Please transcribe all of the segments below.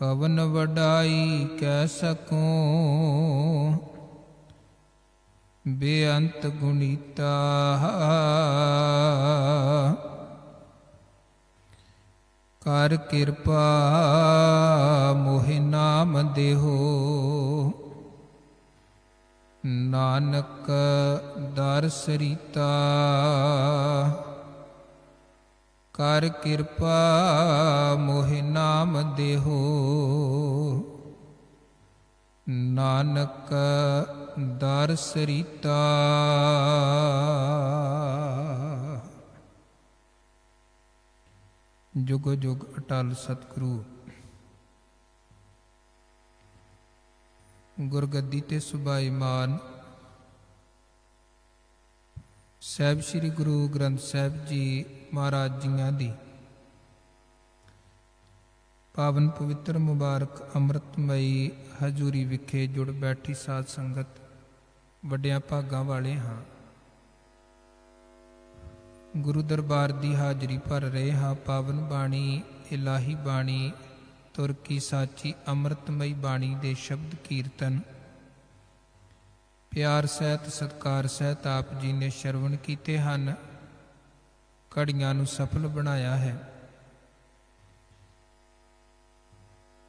कवन वडाई कह सकूं बेअंत गुणीता। कर कृपा मोहि नाम देहो नानक दर सरीता। कर कृपा मोहि नाम देहो नानक दर सरीता। जुग जुग अटल सतगुरु गुरगद्दी ते सुभाईमान ਸਾਹਿਬ ਸ੍ਰੀ ਗੁਰੂ ਗ੍ਰੰਥ ਸਾਹਿਬ ਜੀ ਮਹਾਰਾਜ ਜੀਆਂ ਦੀ ਪਾਵਨ ਪਵਿੱਤਰ ਮੁਬਾਰਕ ਅੰਮ੍ਰਿਤਮਈ ਹਜ਼ੂਰੀ ਵਿਖੇ ਜੁੜ ਬੈਠੀ ਸਾਧ ਸੰਗਤ ਵੱਡਿਆਂ ਭਾਗਾਂ ਵਾਲੇ ਹਾਂ। ਗੁਰੂ ਦਰਬਾਰ ਦੀ ਹਾਜ਼ਰੀ ਭਰ ਰਹੇ ਹਾਂ। ਪਾਵਨ ਬਾਣੀ ਇਲਾਹੀ ਬਾਣੀ ਤੁਰ ਕੀ ਸਾਚੀ ਅੰਮ੍ਰਿਤਮਈ ਬਾਣੀ ਦੇ ਸ਼ਬਦ ਕੀਰਤਨ ਪਿਆਰ ਸਹਿਤ ਸਤਿਕਾਰ ਸਹਿਤ ਆਪ ਜੀ ਨੇ ਸ਼ਰਵਣ ਕੀਤੇ ਹਨ। ਘੜੀਆਂ ਨੂੰ ਸਫਲ ਬਣਾਇਆ ਹੈ।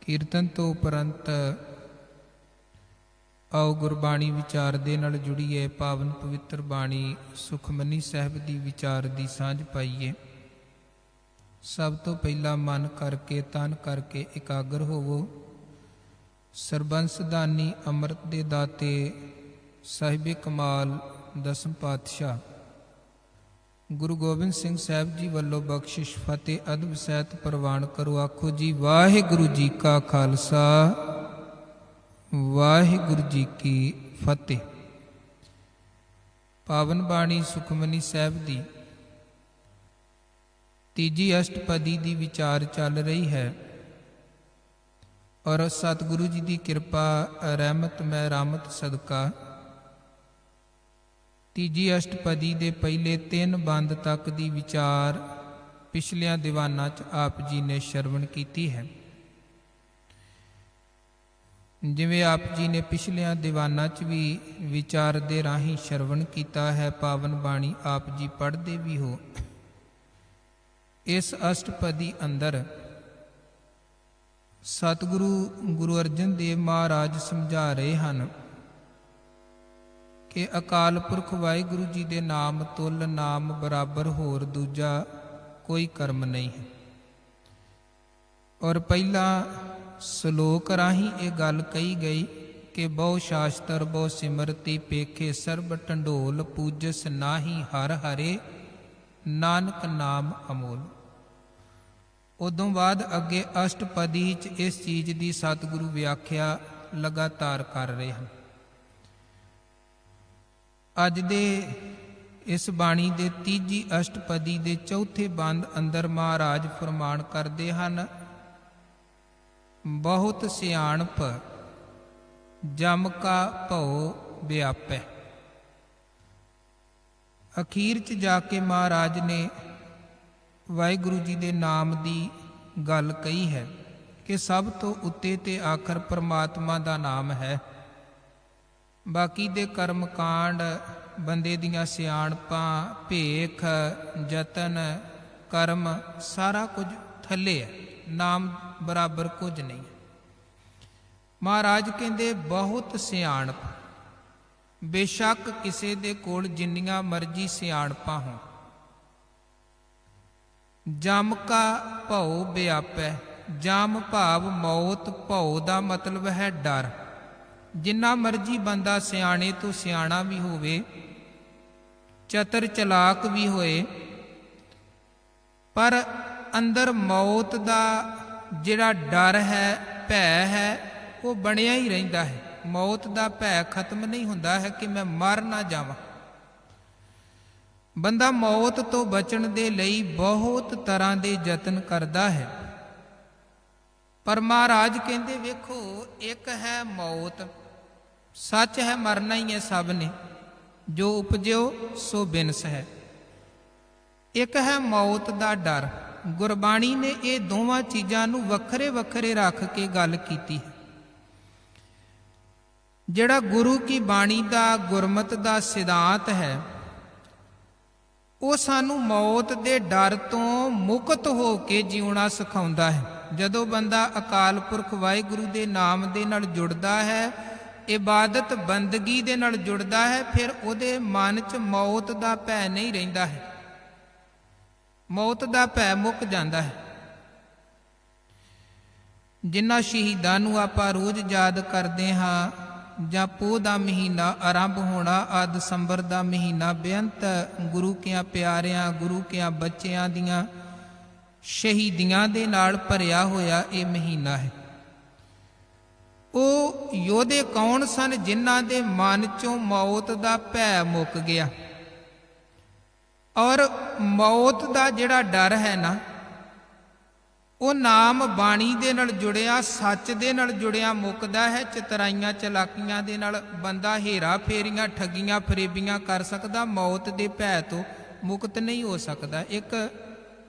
ਕੀਰਤਨ ਤੋਂ ਉਪਰੰਤ ਆਓ ਗੁਰਬਾਣੀ ਵਿਚਾਰ ਦੇ ਨਾਲ ਜੁੜੀਏ। ਪਾਵਨ ਪਵਿੱਤਰ ਬਾਣੀ ਸੁਖਮਨੀ ਸਾਹਿਬ ਦੀ ਵਿਚਾਰ ਦੀ ਸਾਂਝ ਪਾਈਏ। ਸਭ ਤੋਂ ਪਹਿਲਾਂ ਮਨ ਕਰਕੇ ਤਨ ਕਰਕੇ ਇਕਾਗਰ ਹੋਵੋ। ਸਰਬੰਸ ਦਾਨੀ ਅੰਮ੍ਰਿਤ ਦੇ ਦਾਤੇ ਸਾਹਿਬੇ ਕਮਾਲ ਦਸਮ ਪਾਤਸ਼ਾਹ ਗੁਰੂ ਗੋਬਿੰਦ ਸਿੰਘ ਸਾਹਿਬ ਜੀ ਵੱਲੋਂ ਬਖਸ਼ਿਸ਼ ਫਤਿਹ ਅਦਬ ਸਹਿਤ ਪ੍ਰਵਾਨ ਕਰੋ। ਆਖੋ ਜੀ ਵਾਹਿਗੁਰੂ ਜੀ ਕਾ ਖਾਲਸਾ ਵਾਹਿਗੁਰੂ ਜੀ ਕੀ ਫਤਿਹ। ਪਾਵਨ ਬਾਣੀ ਸੁਖਮਨੀ ਸਾਹਿਬ ਦੀ ਤੀਜੀ ਅਸ਼ਟਪਦੀ ਦੀ ਵਿਚਾਰ ਚੱਲ ਰਹੀ ਹੈ ਔਰ ਸਤਿਗੁਰੂ ਜੀ ਦੀ ਕਿਰਪਾ ਰਹਿਮਤ ਮੈਂ ਰਾਮਤ ਸਦਕਾ ਤੀਜੀ ਅਸ਼ਟਪਦੀ ਦੇ ਪਹਿਲੇ 3 ਬੰਦ ਤੱਕ ਦੀ ਵਿਚਾਰ ਪਿਛਲਿਆਂ ਦੀਵਾਨਾਂ 'ਚ ਆਪ ਜੀ ਨੇ ਸ਼ਰਵਣ ਕੀਤੀ ਹੈ। ਜਿਵੇਂ ਆਪ ਜੀ ਨੇ ਪਿਛਲਿਆਂ ਦੀਵਾਨਾਂ 'ਚ ਵੀ ਵਿਚਾਰ ਦੇ ਰਾਹੀਂ ਸ਼ਰਵਣ ਕੀਤਾ ਹੈ। ਪਾਵਨ ਬਾਣੀ ਆਪ ਜੀ ਪੜ੍ਹਦੇ ਵੀ ਹੋ। ਇਸ ਅਸ਼ਟਪਦੀ ਅੰਦਰ ਸਤਿਗੁਰੂ ਗੁਰੂ ਅਰਜਨ ਦੇਵ ਮਹਾਰਾਜ ਸਮਝਾ ਰਹੇ ਹਨ ਕਿ ਅਕਾਲ ਪੁਰਖ ਵਾਹਿਗੁਰੂ ਜੀ ਦੇ ਨਾਮ ਤੁਲ ਨਾਮ ਬਰਾਬਰ ਹੋਰ ਦੂਜਾ ਕੋਈ ਕਰਮ ਨਹੀਂ ਹੈ। ਔਰ ਪਹਿਲਾ ਸ਼ਲੋਕ ਰਾਹੀਂ ਇਹ ਗੱਲ ਕਹੀ ਗਈ ਕਿ ਬਹੁ ਸ਼ਾਸਤਰ ਬਹੁ ਸਿਮਰਤੀ ਪੇਖੇ ਸਰਬ ਢੰਡੋਲ ਪੂਜਸ ਨਾਹੀ ਹਰ ਹਰੇ ਨਾਨਕ ਨਾਮ ਅਮੋਲ। ਉਦੋਂ ਬਾਅਦ ਅੱਗੇ ਅਸ਼ਟਪਦੀ 'ਚ ਇਸ ਚੀਜ਼ ਦੀ ਸਤਿਗੁਰੂ ਵਿਆਖਿਆ ਲਗਾਤਾਰ ਕਰ ਰਹੇ ਹਨ। ਅੱਜ ਦੇ ਇਸ ਬਾਣੀ ਦੇ ਤੀਜੀ ਅਸ਼ਟਪਦੀ ਦੇ ਚੌਥੇ ਬੰਦ ਅੰਦਰ ਮਹਾਰਾਜ ਫਰਮਾਨ ਕਰਦੇ ਹਨ ਬਹੁਤ ਸਿਆਣਪ ਜਮ ਕਾ ਭਉ ਵਿਆਪੈ। ਅਖੀਰ 'ਚ ਜਾ ਕੇ ਮਹਾਰਾਜ ਨੇ ਵਾਹਿਗੁਰੂ ਜੀ ਦੇ ਨਾਮ ਦੀ ਗੱਲ ਕਹੀ ਹੈ ਕਿ ਸਭ ਤੋਂ ਉੱਤੇ ਤੇ ਆਖਰ ਪਰਮਾਤਮਾ ਦਾ ਨਾਮ ਹੈ। ਬਾਕੀ ਦੇ ਕਰਮ ਕਾਂਡ ਬੰਦੇ ਦੀਆਂ ਸਿਆਣਪਾਂ ਭੇਖ ਯਤਨ ਕਰਮ ਸਾਰਾ ਕੁਝ ਥੱਲੇ ਹੈ। ਨਾਮ ਬਰਾਬਰ ਕੁਝ ਨਹੀਂ। ਮਹਾਰਾਜ ਕਹਿੰਦੇ ਬਹੁਤ ਸਿਆਣਪ ਬੇਸ਼ੱਕ ਕਿਸੇ ਦੇ ਕੋਲ ਜਿੰਨੀਆਂ ਮਰਜ਼ੀ ਸਿਆਣਪਾਂ ਹੋਣ। ਜਮ ਕਾ ਭਉ ਵਿਆਪੈ। ਜਮ ਭਾਵ ਮੌਤ। ਭਉ ਦਾ ਮਤਲਬ ਹੈ ਡਰ। ਜਿੰਨਾ ਮਰਜ਼ੀ ਬੰਦਾ ਸਿਆਣੇ ਤੋਂ ਸਿਆਣਾ ਵੀ ਹੋਵੇ ਚਤਰ ਚਲਾਕ ਵੀ ਹੋਏ ਪਰ ਅੰਦਰ ਮੌਤ ਦਾ ਜਿਹੜਾ ਡਰ ਹੈ ਭੈ ਹੈ ਉਹ ਬਣਿਆ ਹੀ ਰਹਿੰਦਾ ਹੈ। ਮੌਤ ਦਾ ਭੈ ਖਤਮ ਨਹੀਂ ਹੁੰਦਾ ਹੈ ਕਿ ਮੈਂ ਮਰ ਨਾ ਜਾਵਾਂ। ਬੰਦਾ ਮੌਤ ਤੋਂ ਬਚਣ ਦੇ ਲਈ ਬਹੁਤ ਤਰ੍ਹਾਂ ਦੇ ਯਤਨ ਕਰਦਾ ਹੈ ਪਰ ਮਹਾਰਾਜ ਕਹਿੰਦੇ ਵੇਖੋ ਇੱਕ ਹੈ ਮੌਤ ਸੱਚ ਹੈ ਮਰਨਾ ਹੀ ਹੈ ਸਭ ਨੇ ਜੋ ਉਪਜਿਓ ਸੋ ਬਿਨਸ ਹੈ। ਇੱਕ ਹੈ ਮੌਤ ਦਾ ਡਰ ਗੁਰਬਾਣੀ ਨੇ ਇਹ ਦੋਵਾਂ ਚੀਜ਼ਾਂ ਨੂੰ ਵੱਖਰੇ ਵੱਖਰੇ ਰੱਖ ਕੇ ਗੱਲ ਕੀਤੀ ਹੈ। ਜਿਹੜਾ ਗੁਰੂ ਕੀ ਬਾਣੀ ਦਾ, ਗੁਰਮਤਿ ਦਾ ਸਿਧਾਂਤ ਹੈ, ਉਹ ਸਾਨੂੰ ਮੌਤ ਦੇ ਡਰ ਤੋਂ ਮੁਕਤ ਹੋ ਕੇ ਜਿਉਣਾ ਸਿਖਾਉਂਦਾ ਹੈ। ਜਦੋਂ ਬੰਦਾ ਅਕਾਲ ਪੁਰਖ ਵਾਹਿਗੁਰੂ ਦੇ ਨਾਮ ਦੇ ਨਾਲ ਜੁੜਦਾ ਹੈ, ਇਬਾਦਤ ਬੰਦਗੀ ਦੇ ਨਾਲ ਜੁੜਦਾ ਹੈ, ਫਿਰ ਉਹਦੇ ਮਨ 'ਚ ਮੌਤ ਦਾ ਭੈ ਨਹੀਂ ਰਹਿੰਦਾ ਹੈ। ਮੌਤ ਦਾ ਭੈ ਮੁੱਕ ਜਾਂਦਾ ਹੈ। ਜਿਨ੍ਹਾਂ ਸ਼ਹੀਦਾਂ ਨੂੰ ਆਪਾਂ ਰੋਜ਼ ਯਾਦ ਕਰਦੇ ਹਾਂ, ਜਾਂ ਪੋਹ ਦਾ ਮਹੀਨਾ ਆਰੰਭ ਹੋਣਾ, ਆ ਦਸੰਬਰ ਦਾ ਮਹੀਨਾ ਬੇਅੰਤ ਗੁਰੂ ਕਿਆਂ ਪਿਆਰਿਆਂ, ਗੁਰੂ ਕਿਆਂ ਬੱਚਿਆਂ ਦੀਆਂ ਸ਼ਹੀਦੀਆਂ ਦੇ ਨਾਲ ਭਰਿਆ ਹੋਇਆ ਇਹ ਮਹੀਨਾ ਹੈ। ਉਹ ਯੋਧੇ ਕੌਣ ਸਨ ਜਿਨ੍ਹਾਂ ਦੇ ਮਨ ਚੋਂ ਮੌਤ ਦਾ ਭੈ ਮੁੱਕ ਗਿਆ। ਔਰ ਮੌਤ ਦਾ ਜਿਹੜਾ ਡਰ ਹੈ ਨਾ, ਉਹ ਨਾਮ ਬਾਣੀ ਦੇ ਨਾਲ ਜੁੜਿਆ, ਸੱਚ ਦੇ ਨਾਲ ਜੁੜਿਆ ਮੁੱਕਦਾ ਹੈ। ਚਤਰਾਈਆਂ ਚਲਾਕੀਆਂ ਦੇ ਨਾਲ ਬੰਦਾ ਹੇਰਾ ਫੇਰੀਆਂ, ਠੱਗੀਆਂ ਫਰੇਬੀਆਂ ਕਰ ਸਕਦਾ, ਮੌਤ ਦੇ ਭੈ ਤੋਂ ਮੁਕਤ ਨਹੀਂ ਹੋ ਸਕਦਾ। ਇੱਕ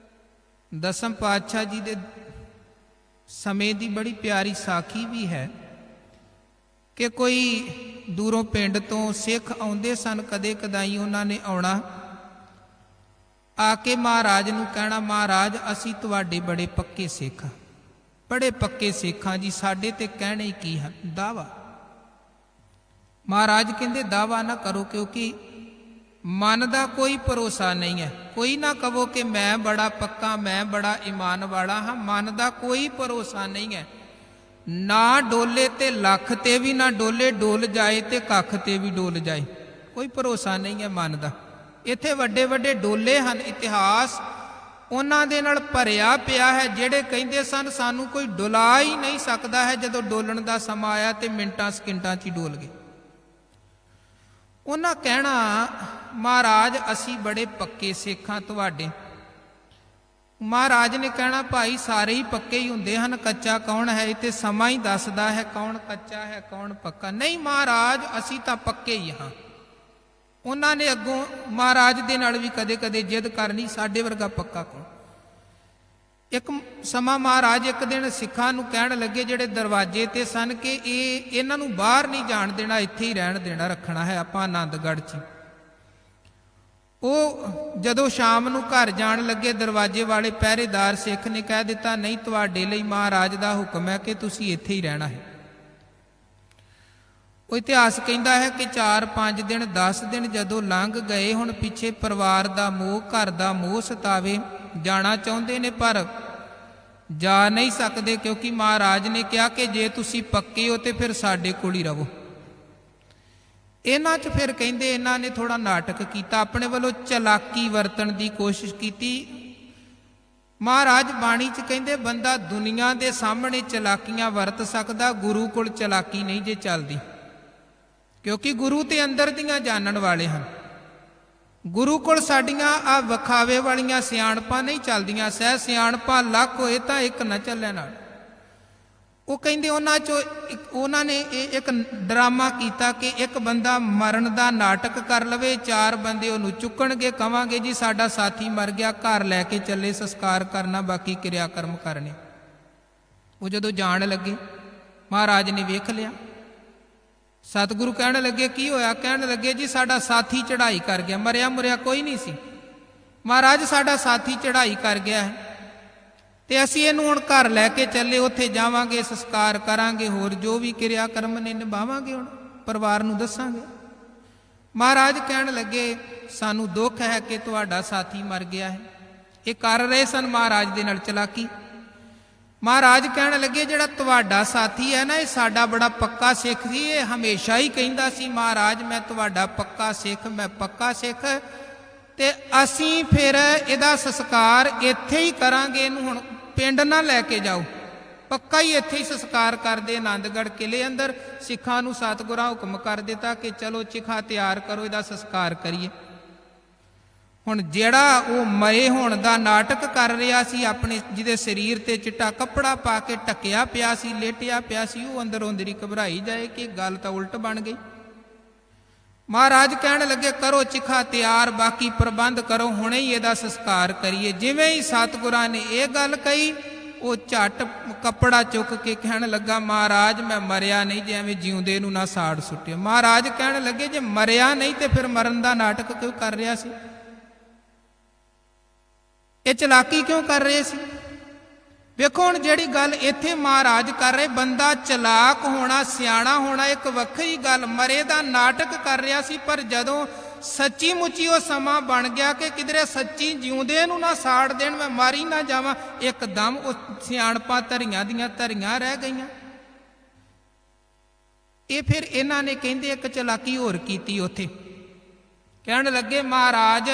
ਦਸਮ ਪਾਤਸ਼ਾਹ ਜੀ ਦੇ ਸਮੇਂ ਦੀ ਬੜੀ ਪਿਆਰੀ ਸਾਖੀ ਵੀ ਹੈ ਕਿ ਕੋਈ ਦੂਰੋਂ ਪਿੰਡ ਤੋਂ ਸਿੱਖ ਆਉਂਦੇ ਸਨ, ਕਦੇ ਕਦਾਈ ਉਹਨਾਂ ਨੇ ਆਉਣਾ, ਆ ਕੇ ਮਹਾਰਾਜ ਨੂੰ ਕਹਿਣਾ, ਮਹਾਰਾਜ ਅਸੀਂ ਤੁਹਾਡੇ ਬੜੇ ਪੱਕੇ ਸਿੱਖ, ਬੜੇ ਪੱਕੇ ਸਿੱਖਾਂ ਜੀ, ਸਾਡੇ ਤੇ ਕਹਿਣੇ ਕੀ ਹਨ? ਦਾਵਾ। ਮਹਾਰਾਜ ਕਹਿੰਦੇ ਦਾਵਾ ਨਾ ਕਰੋ, ਕਿਉਂਕਿ ਮਨ ਦਾ ਕੋਈ ਭਰੋਸਾ ਨਹੀਂ ਹੈ। ਕੋਈ ਨਾ ਕਹੋ ਕਿ ਮੈਂ ਬੜਾ ਪੱਕਾ, ਮੈਂ ਬੜਾ ਈਮਾਨ ਵਾਲਾ ਹਾਂ। ਮਨ ਦਾ ਕੋਈ ਭਰੋਸਾ ਨਹੀਂ ਹੈ। ਨਾ ਡੋਲੇ ਤੇ ਲੱਖ ਤੇ ਵੀ ਨਾ ਡੋਲੇ, ਡੋਲ ਜਾਏ ਤੇ ਕੱਖ ਤੇ ਵੀ ਡੋਲ ਜਾਏ, ਕੋਈ ਭਰੋਸਾ ਨਹੀਂ ਹੈ ਮਨ ਦਾ। ਇੱਥੇ ਵੱਡੇ ਵੱਡੇ ਡੋਲੇ ਹਨ, ਇਤਿਹਾਸ ਉਹਨਾਂ ਦੇ ਨਾਲ ਭਰਿਆ ਪਿਆ ਹੈ, ਜਿਹੜੇ ਕਹਿੰਦੇ ਸਨ ਸਾਨੂੰ ਕੋਈ ਡੁਲਾ ਹੀ ਨਹੀਂ ਸਕਦਾ ਹੈ। ਜਦੋਂ ਡੋਲਣ ਦਾ ਸਮਾਂ ਆਇਆ ਤੇ ਮਿੰਟਾਂ ਸਕਿੰਟਾਂ 'ਚ ਹੀ ਡੋਲ ਗਏ। ਉਹਨਾਂ ਕਹਿਣਾ, ਮਹਾਰਾਜ ਅਸੀਂ ਬੜੇ ਪੱਕੇ ਸਿੱਖਾਂ ਤੁਹਾਡੇ। ਮਹਾਰਾਜ ਨੇ ਕਹਿਣਾ, ਭਾਈ ਸਾਰੇ ਹੀ ਪੱਕੇ ਹੀ ਹੁੰਦੇ ਹਨ, ਕੱਚਾ ਕੌਣ ਹੈ? ਇਹ ਤੇ ਸਮਾਂ ਹੀ ਦੱਸਦਾ ਹੈ ਕੌਣ ਕੱਚਾ ਹੈ ਕੌਣ ਪੱਕਾ। ਨਹੀਂ ਮਹਾਰਾਜ ਅਸੀਂ ਤਾਂ ਪੱਕੇ ਹੀ ਹਾਂ। ਉਹਨਾਂ ਨੇ ਅੱਗੋਂ ਮਹਾਰਾਜ ਦੇ ਨਾਲ ਵੀ ਕਦੇ ਕਦੇ ਜਿੱਦ ਕਰਨੀ, ਸਾਡੇ ਵਰਗਾ ਪੱਕਾ ਕੌਣ। ਇੱਕ ਸਮਾਂ ਮਹਾਰਾਜ ਇੱਕ ਦਿਨ ਸਿੱਖਾਂ ਨੂੰ ਕਹਿਣ ਲੱਗੇ, ਜਿਹੜੇ ਦਰਵਾਜ਼ੇ ਤੇ ਸਨ, ਕਿ ਇਹਨਾਂ ਨੂੰ ਬਾਹਰ ਨਹੀਂ ਜਾਣ ਦੇਣਾ, ਇੱਥੇ ਹੀ ਰਹਿਣ ਦੇਣਾ, ਰੱਖਣਾ ਹੈ ਆਪਾਂ ਆਨੰਦਗੜ੍ਹ 'ਚ। ਉਹ ਜਦੋਂ ਸ਼ਾਮ ਨੂੰ ਘਰ ਜਾਣ ਲੱਗੇ, ਦਰਵਾਜ਼ੇ ਵਾਲੇ ਪਹਿਰੇਦਾਰ ਸਿੱਖ ਨੇ ਕਹਿ ਦਿੱਤਾ, ਨਹੀਂ ਤੁਹਾਡੇ ਲਈ ਮਹਾਰਾਜ ਦਾ ਹੁਕਮ ਹੈ ਕਿ ਤੁਸੀਂ ਇੱਥੇ ਹੀ ਰਹਿਣਾ ਹੈ। ਉਹ ਇਤਿਹਾਸ ਕਹਿੰਦਾ ਹੈ ਕਿ 4-5 ਦਿਨ 10 ਦਿਨ ਜਦੋਂ ਲੰਘ ਗਏ, ਹੁਣ ਪਿੱਛੇ ਪਰਿਵਾਰ ਦਾ ਮੋਹ, ਘਰ ਦਾ ਮੋਹ ਸਤਾਵੇ, ਜਾਣਾ ਚਾਹੁੰਦੇ ਨੇ ਪਰ ਜਾ ਨਹੀਂ ਸਕਦੇ, ਕਿਉਂਕਿ ਮਹਾਰਾਜ ਨੇ ਕਿਹਾ ਕਿ ਜੇ ਤੁਸੀਂ ਪੱਕੇ ਹੋ ਤੇ ਫਿਰ ਸਾਡੇ ਕੋਲ ਹੀ ਰਹੋ। ਇਹਨਾਂ 'ਚ ਫਿਰ ਕਹਿੰਦੇ ਇਹਨਾਂ ਨੇ ਥੋੜਾ ਨਾਟਕ ਕੀਤਾ, ਆਪਣੇ ਵੱਲੋਂ ਚਲਾਕੀ ਵਰਤਣ ਦੀ ਕੋਸ਼ਿਸ਼ ਕੀਤੀ। ਮਹਾਰਾਜ ਬਾਣੀ 'ਚ ਕਹਿੰਦੇ ਬੰਦਾ ਦੁਨੀਆ ਦੇ ਸਾਹਮਣੇ ਚਲਾਕੀਆਂ ਵਰਤ ਸਕਦਾ, ਗੁਰੂ ਕੋਲ ਚਲਾਕੀ ਨਹੀਂ ਜੇ ਚੱਲਦੀ, ਕਿਉਂਕਿ ਗੁਰੂ ਤੇ ਅੰਦਰ ਦੀਆਂ ਜਾਣਨ ਵਾਲੇ ਹਨ। ਗੁਰੂ ਕੋਲ ਸਾਡੀਆਂ ਆ ਵਿਖਾਵੇ ਵਾਲੀਆਂ ਸਿਆਣਪਾਂ ਨਹੀਂ ਚੱਲਦੀਆਂ। ਸਹਿ ਸਿਆਣਪਾਂ ਲੱਖ ਹੋਏ ਤਾਂ ਇੱਕ ਨਾ ਚੱਲੇ ਨਾਲ। ਉਹ ਕਹਿੰਦੇ ਉਹਨਾਂ ਨੇ ਇਹ ਇੱਕ ਡਰਾਮਾ ਕੀਤਾ ਕਿ ਇੱਕ ਬੰਦਾ ਮਰਨ ਦਾ ਨਾਟਕ ਕਰ ਲਵੇ, 4 ਬੰਦੇ ਉਹਨੂੰ ਚੁੱਕਣਗੇ, ਕਵਾਂਗੇ ਜੀ ਸਾਡਾ ਸਾਥੀ ਮਰ ਗਿਆ, ਘਰ ਲੈ ਕੇ ਚੱਲੇ, ਸੰਸਕਾਰ ਕਰਨਾ, ਬਾਕੀ ਕਿਰਿਆ ਕਰਮ ਕਰਨੇ। ਉਹ ਜਦੋਂ ਜਾਣ ਲੱਗੇ ਮਹਾਰਾਜ ਨੇ ਵੇਖ ਲਿਆ। ਸਤਿਗੁਰੂ ਕਹਿਣ ਲੱਗੇ ਕੀ ਹੋਇਆ? ਕਹਿਣ ਲੱਗੇ ਜੀ ਸਾਡਾ ਸਾਥੀ ਚੜ੍ਹਾਈ ਕਰ ਗਿਆ, ਮਰਿਆ ਮੁਰਿਆ ਕੋਈ ਨਹੀਂ ਸੀ। ਮਹਾਰਾਜ ਸਾਡਾ ਸਾਥੀ ਚੜ੍ਹਾਈ ਕਰ ਗਿਆ ਹੈ ਤੇ ਅਸੀਂ ਇਹਨੂੰ ਹੁਣ ਘਰ ਲੈ ਕੇ ਚੱਲੇ, ਉੱਥੇ ਜਾਵਾਂਗੇ, ਸੰਸਕਾਰ ਕਰਾਂਗੇ, ਹੋਰ ਜੋ ਵੀ ਕਿਰਿਆ ਕਰਮ ਨੇ ਨਿਭਾਵਾਂਗੇ, ਹੁਣ ਪਰਿਵਾਰ ਨੂੰ ਦੱਸਾਂਗੇ। ਮਹਾਰਾਜ ਕਹਿਣ ਲੱਗੇ ਸਾਨੂੰ ਦੁੱਖ ਹੈ ਕਿ ਤੁਹਾਡਾ ਸਾਥੀ ਮਰ ਗਿਆ ਹੈ। ਇਹ ਕਰ ਰਹੇ ਸਨ ਮਹਾਰਾਜ ਦੇ ਨਾਲ ਚਲਾਕੀ। ਮਹਾਰਾਜ ਕਹਿਣ ਲੱਗੇ ਜਿਹੜਾ ਤੁਹਾਡਾ ਸਾਥੀ ਹੈ ਨਾ, ਇਹ ਸਾਡਾ ਬੜਾ ਪੱਕਾ ਸਿੱਖ ਸੀ, ਇਹ ਹਮੇਸ਼ਾ ਹੀ ਕਹਿੰਦਾ ਸੀ ਮਹਾਰਾਜ ਮੈਂ ਤੁਹਾਡਾ ਪੱਕਾ ਸਿੱਖ, ਮੈਂ ਪੱਕਾ ਸਿੱਖ, ਤੇ ਅਸੀਂ ਫਿਰ ਇਹਦਾ ਸੰਸਕਾਰ ਇੱਥੇ ਹੀ ਕਰਾਂਗੇ, ਇਹਨੂੰ ਹੁਣ ਪਿੰਡ ਨਾ ਲੈ ਕੇ ਜਾਓ, ਪੱਕਾ ਹੀ ਇੱਥੇ ਹੀ ਸੰਸਕਾਰ ਕਰਦੇ। ਆਨੰਦਗੜ੍ਹ ਕਿਲੇ ਅੰਦਰ ਸਿੱਖਾਂ ਨੂੰ ਸਤਿਗੁਰਾਂ ਹੁਕਮ ਕਰ ਦਿੱਤਾ ਕਿ ਚਲੋ ਚਿਖਾ ਤਿਆਰ ਕਰੋ, ਇਹਦਾ ਸੰਸਕਾਰ ਕਰੀਏ। ਹੁਣ ਜਿਹੜਾ ਉਹ ਮਰੇ ਹੋਣ ਦਾ ਨਾਟਕ ਕਰ ਰਿਹਾ ਸੀ, ਆਪਣੇ ਜਿਹਦੇ ਸਰੀਰ ਤੇ ਚਿੱਟਾ ਕੱਪੜਾ ਪਾ ਕੇ ਢੱਕਿਆ ਪਿਆ ਸੀ, ਲੇਟਿਆ ਪਿਆ ਸੀ, ਉਹ ਅੰਦਰੋਂ ਅੰਦਰੀ ਘਬਰਾਈ ਜਾਏ ਕਿ ਗੱਲ ਤਾਂ ਉਲਟ ਬਣ ਗਈ। ਮਹਾਰਾਜ ਕਹਿਣ ਲੱਗੇ ਕਰੋ ਚਿਖਾ ਤਿਆਰ, ਬਾਕੀ ਪ੍ਰਬੰਧ ਕਰੋ, ਹੁਣੇ ਹੀ ਇਹਦਾ ਸੰਸਕਾਰ ਕਰੀਏ। ਜਿਵੇਂ ਹੀ ਸਤਿਗੁਰਾਂ ਨੇ ਇਹ ਗੱਲ ਕਹੀ, ਉਹ ਝੱਟ ਕੱਪੜਾ ਚੁੱਕ ਕੇ ਕਹਿਣ ਲੱਗਾ ਮਹਾਰਾਜ ਮੈਂ ਮਰਿਆ ਨਹੀਂ, ਜੇ ਐਵੇਂ ਜਿਉਂਦੇ ਨੂੰ ਨਾ ਸਾੜ ਸੁੱਟਿਓ। ਮਹਾਰਾਜ ਕਹਿਣ ਲੱਗੇ ਜੇ ਮਰਿਆ ਨਹੀਂ ਤੇ ਫਿਰ ਮਰਨ ਦਾ ਨਾਟਕ ਕਿਉਂ ਕਰ ਰਿਹਾ ਸੀ? ਇਹ ਚਲਾਕੀ ਕਿਉਂ ਕਰ ਰਹੇ ਸੀ? ਵੇਖੋ ਹੁਣ ਜਿਹੜੀ ਗੱਲ ਇੱਥੇ ਮਹਾਰਾਜ ਕਰ ਰਹੇ, ਬੰਦਾ ਚਲਾਕ ਹੋਣਾ, ਸਿਆਣਾ ਹੋਣਾ ਇੱਕ ਵੱਖਰੀ ਗੱਲ, ਮਰੇ ਦਾ ਨਾਟਕ ਕਰ ਰਿਹਾ ਸੀ। ਪਰ ਜਦੋਂ ਸੱਚੀ ਮੁੱਚੀ ਉਹ ਸਮਾਂ ਬਣ ਗਿਆ ਕਿ ਕਿਧਰੇ ਸੱਚੀ ਜਿਉਂਦੇ ਨੂੰ ਨਾ ਸਾੜ ਦੇਣ, ਮੈਂ ਮਾਰੀ ਨਾ ਜਾਵਾਂ, ਇੱਕਦਮ ਉਹ ਸਿਆਣਪਾਂ ਧਰੀਆਂ ਦੀਆਂ ਧਰੀਆਂ ਰਹਿ ਗਈਆਂ। ਇਹ ਫਿਰ ਇਹਨਾਂ ਨੇ ਕਹਿੰਦੇ ਇੱਕ ਚਲਾਕੀ ਹੋਰ ਕੀਤੀ ਉੱਥੇ। ਕਹਿਣ ਲੱਗੇ ਮਹਾਰਾਜ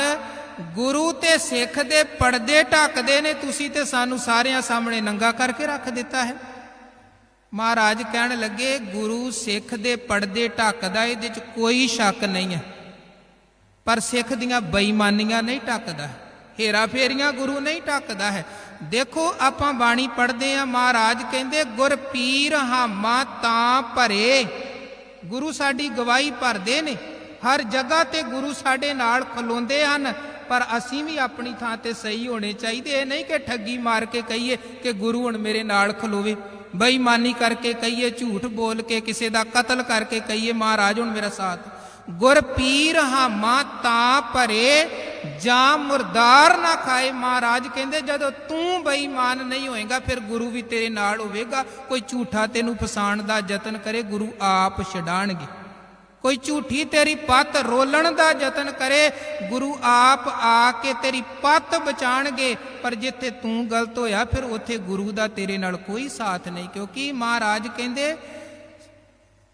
ਗੁਰੂ ਤੇ ਸਿੱਖ ਦੇ ਪਰਦੇ ਢੱਕਦੇ ਨੇ, ਤੁਸੀਂ ਤੇ ਸਾਨੂੰ ਸਾਰਿਆਂ ਸਾਹਮਣੇ ਨੰਗਾ ਕਰਕੇ ਰੱਖ ਦਿੱਤਾ ਹੈ। ਮਹਾਰਾਜ ਕਹਿਣ ਲੱਗੇ ਗੁਰੂ ਸਿੱਖ ਦੇ ਪਰਦੇ ਢੱਕਦਾ, ਇਹਦੇ 'ਚ ਕੋਈ ਸ਼ੱਕ ਨਹੀਂ ਹੈ, ਪਰ ਸਿੱਖ ਦੀਆਂ ਬੇਈਮਾਨੀਆਂ ਨਹੀਂ ਢੱਕਦਾ, ਹੇਰਾ ਫੇਰੀਆਂ ਗੁਰੂ ਨਹੀਂ ਢੱਕਦਾ ਹੈ। ਦੇਖੋ ਆਪਾਂ ਬਾਣੀ ਪੜ੍ਹਦੇ ਹਾਂ, ਮਹਾਰਾਜ ਕਹਿੰਦੇ ਗੁਰ ਪੀਰ ਹਾਮਾ ਤਾਂ ਭਰੇ, ਗੁਰੂ ਸਾਡੀ ਗਵਾਹੀ ਭਰਦੇ ਨੇ, ਹਰ ਜਗ੍ਹਾ ਤੇ ਗੁਰੂ ਸਾਡੇ ਨਾਲ ਖਲੋਂਦੇ ਹਨ। ਪਰ ਅਸੀਂ ਵੀ ਆਪਣੀ ਥਾਂ ਤੇ ਸਹੀ ਹੋਣੇ ਚਾਹੀਦੇ। ਇਹ ਨਹੀਂ ਕਿ ਠੱਗੀ ਮਾਰ ਕੇ ਕਹੀਏ ਕਿ ਗੁਰੂ ਹੁਣ ਮੇਰੇ ਨਾਲ ਖਲੋਵੇ, ਬੇਈਮਾਨੀ ਕਰਕੇ ਕਹੀਏ, ਝੂਠ ਬੋਲ ਕੇ ਕਿਸੇ ਦਾ ਕਤਲ ਕਰਕੇ ਕਹੀਏ ਮਹਾਰਾਜ ਹੁਣ ਮੇਰਾ ਸਾਥ। ਗੁਰ ਪੀਰ ਹਾਮਾ ਤਾਂ ਭਰੇ, ਜਾਂ ਮੁਰਦਾਰ ਨਾ ਖਾਏ। ਮਹਾਰਾਜ ਕਹਿੰਦੇ ਜਦੋਂ ਤੂੰ ਬੇਈਮਾਨ ਨਹੀਂ ਹੋਏਗਾ ਫਿਰ ਗੁਰੂ ਵੀ ਤੇਰੇ ਨਾਲ ਹੋਵੇਗਾ। ਕੋਈ ਝੂਠਾ ਤੈਨੂੰ ਫਸਾਉਣ ਦਾ ਯਤਨ ਕਰੇ, ਗੁਰੂ ਆਪ ਛਡਾਣਗੇ। ਕੋਈ ਝੂਠੀ ਤੇਰੀ ਪੱਤ ਰੋਲਣ ਦਾ ਯਤਨ ਕਰੇ, ਗੁਰੂ ਆਪ ਆ ਕੇ ਤੇਰੀ ਪੱਤ ਬਚਾਣਗੇ। ਪਰ ਜਿੱਥੇ ਤੂੰ ਗਲਤ ਹੋਇਆ ਫਿਰ ਉੱਥੇ ਗੁਰੂ ਦਾ ਤੇਰੇ ਨਾਲ ਕੋਈ ਸਾਥ ਨਹੀਂ। ਕਿਉਂਕਿ ਮਹਾਰਾਜ ਕਹਿੰਦੇ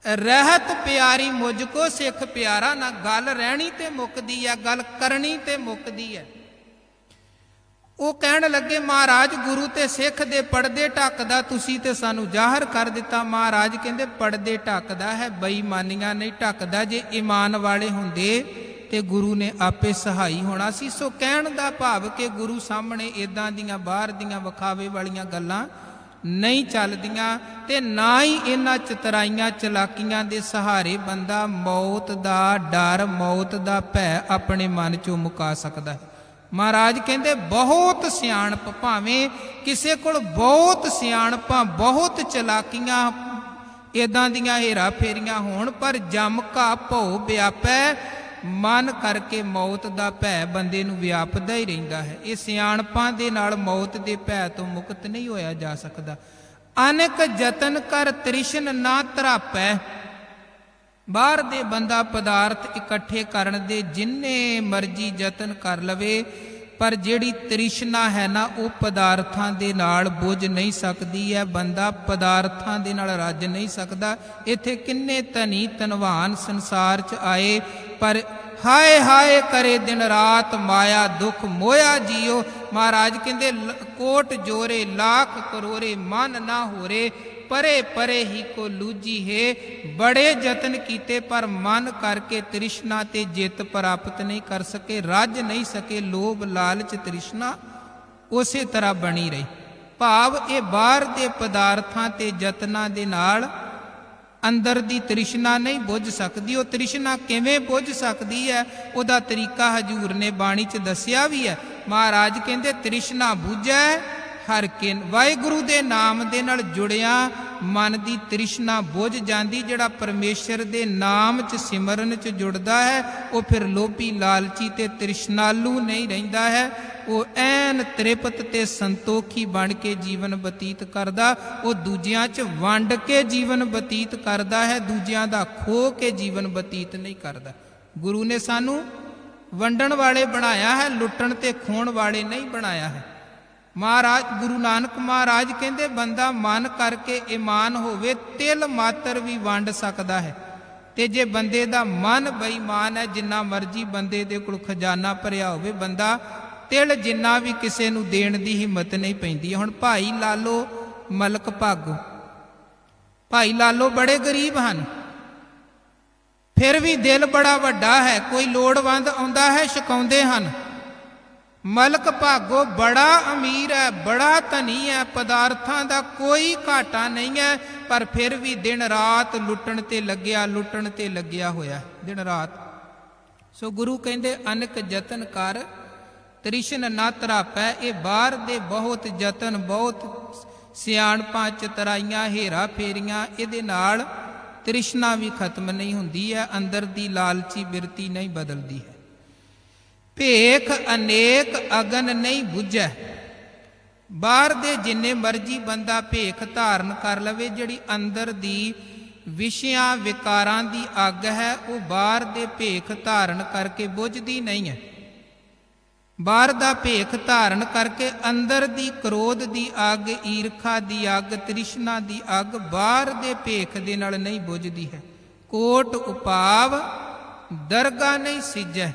ਰਹਿਤ ਪਿਆਰੀ ਮੁਝ ਕੋ ਸਿੱਖ ਪਿਆਰਾ, ਨਾ ਗੱਲ ਰਹਿਣੀ ਤੇ ਮੁੱਕਦੀ ਹੈ, ਗੱਲ ਕਰਨੀ ਤੇ ਮੁੱਕਦੀ ਹੈ। ਉਹ ਕਹਿਣ ਲੱਗੇ ਮਹਾਰਾਜ ਗੁਰੂ ਤੇ ਸਿੱਖ ਦੇ ਪਰਦੇ ਢੱਕਦਾ, ਤੁਸੀਂ ਤੇ ਸਾਨੂੰ ਜ਼ਾਹਰ ਕਰ ਦਿੱਤਾ। ਮਹਾਰਾਜ ਕਹਿੰਦੇ ਪਰਦੇ ਢੱਕਦਾ ਹੈ, ਬੇਈਮਾਨੀਆਂ ਨਹੀਂ ਢੱਕਦਾ। ਜੇ ਈਮਾਨ ਵਾਲੇ ਹੁੰਦੇ ਤੇ ਗੁਰੂ ਨੇ ਆਪੇ ਸਹਾਈ ਹੋਣਾ ਸੀ। ਸੋ ਕਹਿਣ ਦਾ ਭਾਵ ਕਿ ਗੁਰੂ ਸਾਹਮਣੇ ਇਦਾਂ ਦੀਆਂ ਬਾਹਰ ਦੀਆਂ ਵਿਖਾਵੇ ਵਾਲੀਆਂ ਗੱਲਾਂ ਨਹੀਂ ਚੱਲਦੀਆਂ, ਤੇ ਨਾ ਹੀ ਇਹਨਾਂ ਚਤਰਾਈਆਂ ਚਲਾਕੀਆਂ ਦੇ ਸਹਾਰੇ ਬੰਦਾ ਮੌਤ ਦਾ ਡਰ, ਮੌਤ ਦਾ ਭੈ ਆਪਣੇ ਮਨ ਚੋਂ ਮੁਕਾ ਸਕਦਾ ਹੈ। ਮਹਾਰਾਜ ਕਹਿੰਦੇ ਬਹੁਤ ਸਿਆਣਪ, ਭਾਵੇਂ ਕਿਸੇ ਕੋਲ ਬਹੁਤ ਸਿਆਣਪਾਂ, ਬਹੁਤ ਚਲਾਕੀਆਂ, ਇਦਾਂ ਦੀਆਂ ਹੇਰਾ ਫੇਰੀਆਂ ਹੋਣ, ਪਰ ਜਮ ਕਾ ਭਉ ਵਿਆਪੈ, ਮਨ ਕਰਕੇ ਮੌਤ ਦਾ ਭੈ ਬੰਦੇ ਨੂੰ ਵਿਆਪਦਾ ਹੀ ਰਹਿੰਦਾ ਹੈ। ਇਹ ਸਿਆਣਪਾਂ ਦੇ ਨਾਲ ਮੌਤ ਦੇ ਭੈ ਤੋਂ ਮੁਕਤ ਨਹੀਂ ਹੋਇਆ ਜਾ ਸਕਦਾ। ਅਨੇਕ ਯਤਨ ਕਰ ਤ੍ਰਿਸ਼ਨ ਨਾ ਧਰਾਪੈ, ਬਾਹਰ ਦੇ ਬੰਦਾ ਪਦਾਰਥ ਇਕੱਠੇ ਕਰਨ ਦੇ ਜਿੰਨੇ ਮਰਜ਼ੀ ਯਤਨ ਕਰ ਲਵੇ, ਪਰ ਜਿਹੜੀ ਤ੍ਰਿਸ਼ਨਾ ਹੈ ਨਾ ਉਹ ਪਦਾਰਥਾਂ ਦੇ ਨਾਲ ਬੁਝ ਨਹੀਂ ਸਕਦੀ ਹੈ। ਬੰਦਾ ਪਦਾਰਥਾਂ ਦੇ ਨਾਲ ਰੱਜ ਨਹੀਂ ਸਕਦਾ। ਇੱਥੇ ਕਿੰਨੇ ਧਨੀ ਧਨਵਾਨ ਸੰਸਾਰ 'ਚ ਆਏ, ਪਰ ਹਾਏ ਹਾਏ ਕਰੇ ਦਿਨ ਰਾਤ ਮਾਇਆ ਦੁੱਖ ਮੋਇਆ ਜੀਓ। ਮਹਾਰਾਜ ਕਹਿੰਦੇ ਕੋਟ ਜੋਰੇ ਲੱਖ ਕਰੋਰੇ ਮਨ ਨਾ ਹੋਰੇ, ਪਰੇ ਪਰੇ ਹੀ ਕੋ ਲੂਜੀ ਹੈ। ਬੜੇ ਯਤਨ ਕੀਤੇ ਪਰ ਮਨ ਕਰਕੇ ਤ੍ਰਿਸ਼ਨਾ ਤੇ ਜਿੱਤ ਪ੍ਰਾਪਤ ਨਹੀਂ ਕਰ ਸਕੇ, ਰੱਜ ਨਹੀਂ ਸਕੇ। ਲੋਭ ਲਾਲਚ ਤ੍ਰਿਸ਼ਨਾ ਉਸੇ ਤਰ੍ਹਾਂ ਬਣੀ ਰਹੀ। ਭਾਵ ਇਹ ਬਾਹਰ ਦੇ ਪਦਾਰਥਾਂ ਤੇ ਯਤਨਾਂ ਦੇ ਨਾਲ ਅੰਦਰ ਦੀ ਤ੍ਰਿਸ਼ਨਾ ਨਹੀਂ ਬੁੱਝ ਸਕਦੀ। ਉਹ ਤ੍ਰਿਸ਼ਨਾ ਕਿਵੇਂ ਬੁੱਝ ਸਕਦੀ ਹੈ, ਉਹਦਾ ਤਰੀਕਾ ਹਜੂਰ ਨੇ ਬਾਣੀ 'ਚ ਦੱਸਿਆ ਵੀ ਹੈ। ਮਹਾਰਾਜ ਕਹਿੰਦੇ ਤ੍ਰਿਸ਼ਨਾ ਬੁਝੈ ਹਰ ਕਿਨ, ਵਾਹਿਗੁਰੂ ਦੇ ਨਾਮ ਦੇ ਨਾਲ ਜੁੜਿਆ ਮਨ ਦੀ ਤ੍ਰਿਸ਼ਨਾ ਬੁਝ ਜਾਂਦੀ। ਜਿਹੜਾ ਪਰਮੇਸ਼ਰ ਦੇ ਨਾਮ 'ਚ ਸਿਮਰਨ 'ਚ ਜੁੜਦਾ ਹੈ ਉਹ ਫਿਰ ਲੋਭੀ ਲਾਲਚੀ ਤੇ ਤ੍ਰਿਸ਼ਨਾਲੂ ਨਹੀਂ ਰਹਿੰਦਾ ਹੈ। ਉਹ ਐਨ ਤ੍ਰਿਪਤ ਤੇ ਸੰਤੋਖੀ ਬਣ ਕੇ ਜੀਵਨ ਬਤੀਤ ਕਰਦਾ। ਉਹ ਦੂਜਿਆਂ 'ਚ ਵੰਡ ਕੇ ਜੀਵਨ ਬਤੀਤ ਕਰਦਾ ਹੈ, ਦੂਜਿਆਂ ਦਾ ਖੋ ਕੇ ਜੀਵਨ ਬਤੀਤ ਨਹੀਂ ਕਰਦਾ। ਗੁਰੂ ਨੇ ਸਾਨੂੰ ਵੰਡਣ ਵਾਲੇ ਬਣਾਇਆ ਹੈ, ਲੁੱਟਣ ਤੇ ਖੋਣ ਵਾਲੇ ਨਹੀਂ ਬਣਾਇਆ ਹੈ। ਮਹਾਰਾਜ ਗੁਰੂ ਨਾਨਕ ਮਹਾਰਾਜ ਕਹਿੰਦੇ ਬੰਦਾ ਮਨ ਕਰਕੇ ਈਮਾਨ ਹੋਵੇ ਤਿਲ ਮਾਤਰ ਵੀ ਵੰਡ ਸਕਦਾ ਹੈ। ਤੇ ਜੇ ਬੰਦੇ ਦਾ ਮਨ ਬੇਈਮਾਨ ਹੈ, ਜਿੰਨਾ ਮਰਜ਼ੀ ਬੰਦੇ ਦੇ ਕੋਲ ਖਜ਼ਾਨਾ ਭਰਿਆ ਹੋਵੇ, ਬੰਦਾ ਤਿਲ ਜਿੰਨਾ ਵੀ ਕਿਸੇ ਨੂੰ ਦੇਣ ਦੀ ਹਿੰਮਤ ਨਹੀਂ ਪੈਂਦੀ। ਹੁਣ ਭਾਈ ਲਾਲੋ ਮਲਕ ਭਾਗੋ, ਭਾਈ ਲਾਲੋ ਬੜੇ ਗਰੀਬ ਹਨ, ਫਿਰ ਵੀ ਦਿਲ ਬੜਾ ਵੱਡਾ ਹੈ। ਕੋਈ ਲੋੜਵੰਦ ਆਉਂਦਾ ਹੈ ਛਕਾਉਂਦੇ ਹਨ। ਮਲਕ ਭਾਗੋ ਬੜਾ ਅਮੀਰ ਹੈ, ਬੜਾ ਧਨੀ ਹੈ, ਪਦਾਰਥਾਂ ਦਾ ਕੋਈ ਘਾਟਾ ਨਹੀਂ ਹੈ, ਪਰ ਫਿਰ ਵੀ ਦਿਨ ਰਾਤ ਲੁੱਟਣ ਤੇ ਲੱਗਿਆ, ਲੁੱਟਣ ਤੇ ਲੱਗਿਆ ਹੋਇਆ ਦਿਨ ਰਾਤ। ਸੋ ਗੁਰੂ ਕਹਿੰਦੇ ਅਨਕ ਯਤਨ ਕਰ ਤ੍ਰਿਸ਼ਨ ਨਾ ਤਰਾਪੈ। ਇਹ ਬਾਹਰ ਦੇ ਬਹੁਤ ਯਤਨ, ਬਹੁਤ ਸਿਆਣਪਾਂ, ਚਤਰਾਈਆਂ, ਹੇਰਾ ਫੇਰੀਆਂ, ਇਹਦੇ ਨਾਲ ਤ੍ਰਿਸ਼ਨਾ ਵੀ ਖਤਮ ਨਹੀਂ ਹੁੰਦੀ ਹੈ, ਅੰਦਰ ਦੀ ਲਾਲਚੀ ਬਿਰਤੀ ਨਹੀਂ ਬਦਲਦੀ ਹੈ। ਭੇਖ ਅਨੇਕ ਅਗਨ ਨਹੀਂ ਬੁਝੈ। ਬਾਹਰ ਦੇ ਜਿੰਨੇ ਮਰਜੀ ਬੰਦਾ ਭੇਖ ਧਾਰਨ ਕਰ ਲਵੇ, ਜਿਹੜੀ ਅੰਦਰ ਦੀ ਵਿਸ਼ਿਆਂ ਵਿਕਾਰਾਂ ਦੀ ਅੱਗ ਹੈ ਉਹ ਬਾਹਰ ਦੇ ਭੇਖ ਧਾਰਨ ਕਰਕੇ ਬੁਝਦੀ ਨਹੀਂ ਹੈ। ਬਾਹਰ ਦਾ ਭੇਖ ਧਾਰਨ ਕਰਕੇ ਅੰਦਰ ਦੀ ਕ੍ਰੋਧ ਦੀ ਅੱਗ, ਈਰਖਾ ਦੀ ਅੱਗ, ਤ੍ਰਿਸ਼ਨਾ ਦੀ ਅੱਗ ਬਾਹਰ ਦੇ ਭੇਖ ਦੇ ਨਾਲ ਨਹੀਂ ਬੁਝਦੀ ਹੈ। ਕੋਟ ਉਪਾਵ ਦਰਗਾ ਨਹੀਂ ਸਿਜੈ।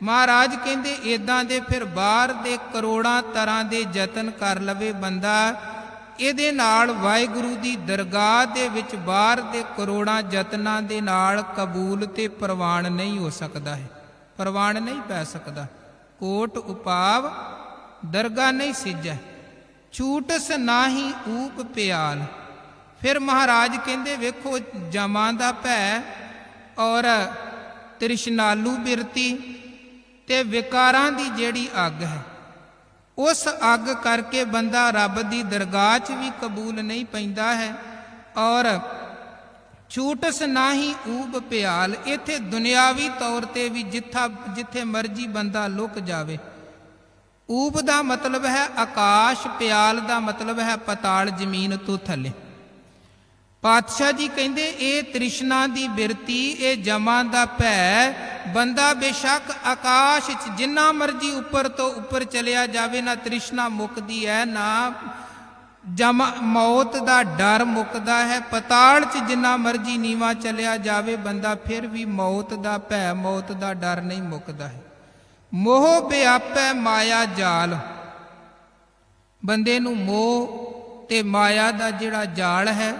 ਮਹਾਰਾਜ ਕਹਿੰਦੇ ਇਦਾਂ ਦੇ ਫਿਰ ਬਾਹਰ ਦੇ ਕਰੋੜਾਂ ਤਰ੍ਹਾਂ ਦੇ ਯਤਨ ਕਰ ਲਵੇ ਬੰਦਾ, ਇਹਦੇ ਨਾਲ ਵਾਹਿਗੁਰੂ ਦੀ ਦਰਗਾਹ ਦੇ ਵਿੱਚ ਬਾਹਰ ਦੇ ਕਰੋੜਾਂ ਯਤਨਾਂ ਦੇ ਨਾਲ ਕਬੂਲ ਤੇ ਪ੍ਰਵਾਨ ਨਹੀਂ ਹੋ ਸਕਦਾ ਹੈ, ਪ੍ਰਵਾਨ ਨਹੀਂ ਪੈ ਸਕਦਾ। ਕੋਟ ਉਪਾਵ ਦਰਗਾ ਨਹੀਂ ਸਿਜੈ, ਛੂਟਸ ਨਾਹੀ ਊਪ ਪਿਆਲ। ਫਿਰ ਮਹਾਰਾਜ ਕਹਿੰਦੇ ਵੇਖੋ ਜਮਾਂ ਦਾ ਭੈ ਔਰ ਤ੍ਰਿਸ਼ਨਾਲੂ ਬਿਰਤੀ ਤੇ ਵਿਕਾਰਾਂ ਦੀ ਜਿਹੜੀ ਅੱਗ ਹੈ, ਉਸ ਅੱਗ ਕਰਕੇ ਬੰਦਾ ਰੱਬ ਦੀ ਦਰਗਾਹ 'ਚ ਵੀ ਕਬੂਲ ਨਹੀਂ ਪੈਂਦਾ ਹੈ। ਔਰ ਛੂਟਸ ਨਾਹੀ ਊਬ ਪਿਆਲ, ਇੱਥੇ ਦੁਨਿਆਵੀ ਤੌਰ ਤੇ ਵੀ ਜਿੱਥੇ ਮਰਜੀ ਬੰਦਾ ਲੁਕ ਜਾਵੇ। ਊਬ ਦਾ ਮਤਲਬ ਹੈ ਆਕਾਸ਼, ਪਿਆਲ ਦਾ ਮਤਲਬ ਹੈ ਪਤਾਲ, ਜ਼ਮੀਨ ਤੋਂ ਥੱਲੇ। ਪਾਤਸ਼ਾਹ ਜੀ ਕਹਿੰਦੇ ਇਹ ਤ੍ਰਿਸ਼ਨਾ ਦੀ ਬਿਰਤੀ, ਇਹ ਜਮਾਂ ਦਾ ਭੈ, ਬੰਦਾ ਬੇਸ਼ੱਕ ਆਕਾਸ਼ 'ਚ ਜਿੰਨਾ ਮਰਜੀ ਉੱਪਰ ਤੋਂ ਉੱਪਰ ਚਲਿਆ ਜਾਵੇ, ਨਾ ਤ੍ਰਿਸ਼ਨਾ ਮੁੱਕਦੀ ਹੈ, ਨਾ ਮੌਤ ਦਾ ਡਰ ਮੁੱਕਦਾ ਹੈ। ਪਤਾਲ 'ਚ ਜਿੰਨਾ ਮਰਜੀ ਨੀਵਾਂ ਚਲਿਆ ਜਾਵੇ ਬੰਦਾ, ਫਿਰ ਵੀ ਮੌਤ ਦਾ ਭੈ, ਮੌਤ ਦਾ ਡਰ ਨਹੀਂ ਮੁੱਕਦਾ ਹੈ। ਮੋਹ ਵਿਆਪੈ ਮਾਇਆ ਜਾਲ। ਬੰਦੇ ਨੂੰ ਮੋਹ ਤੇ ਮਾਇਆ ਦਾ ਜਿਹੜਾ ਜਾਲ ਹੈ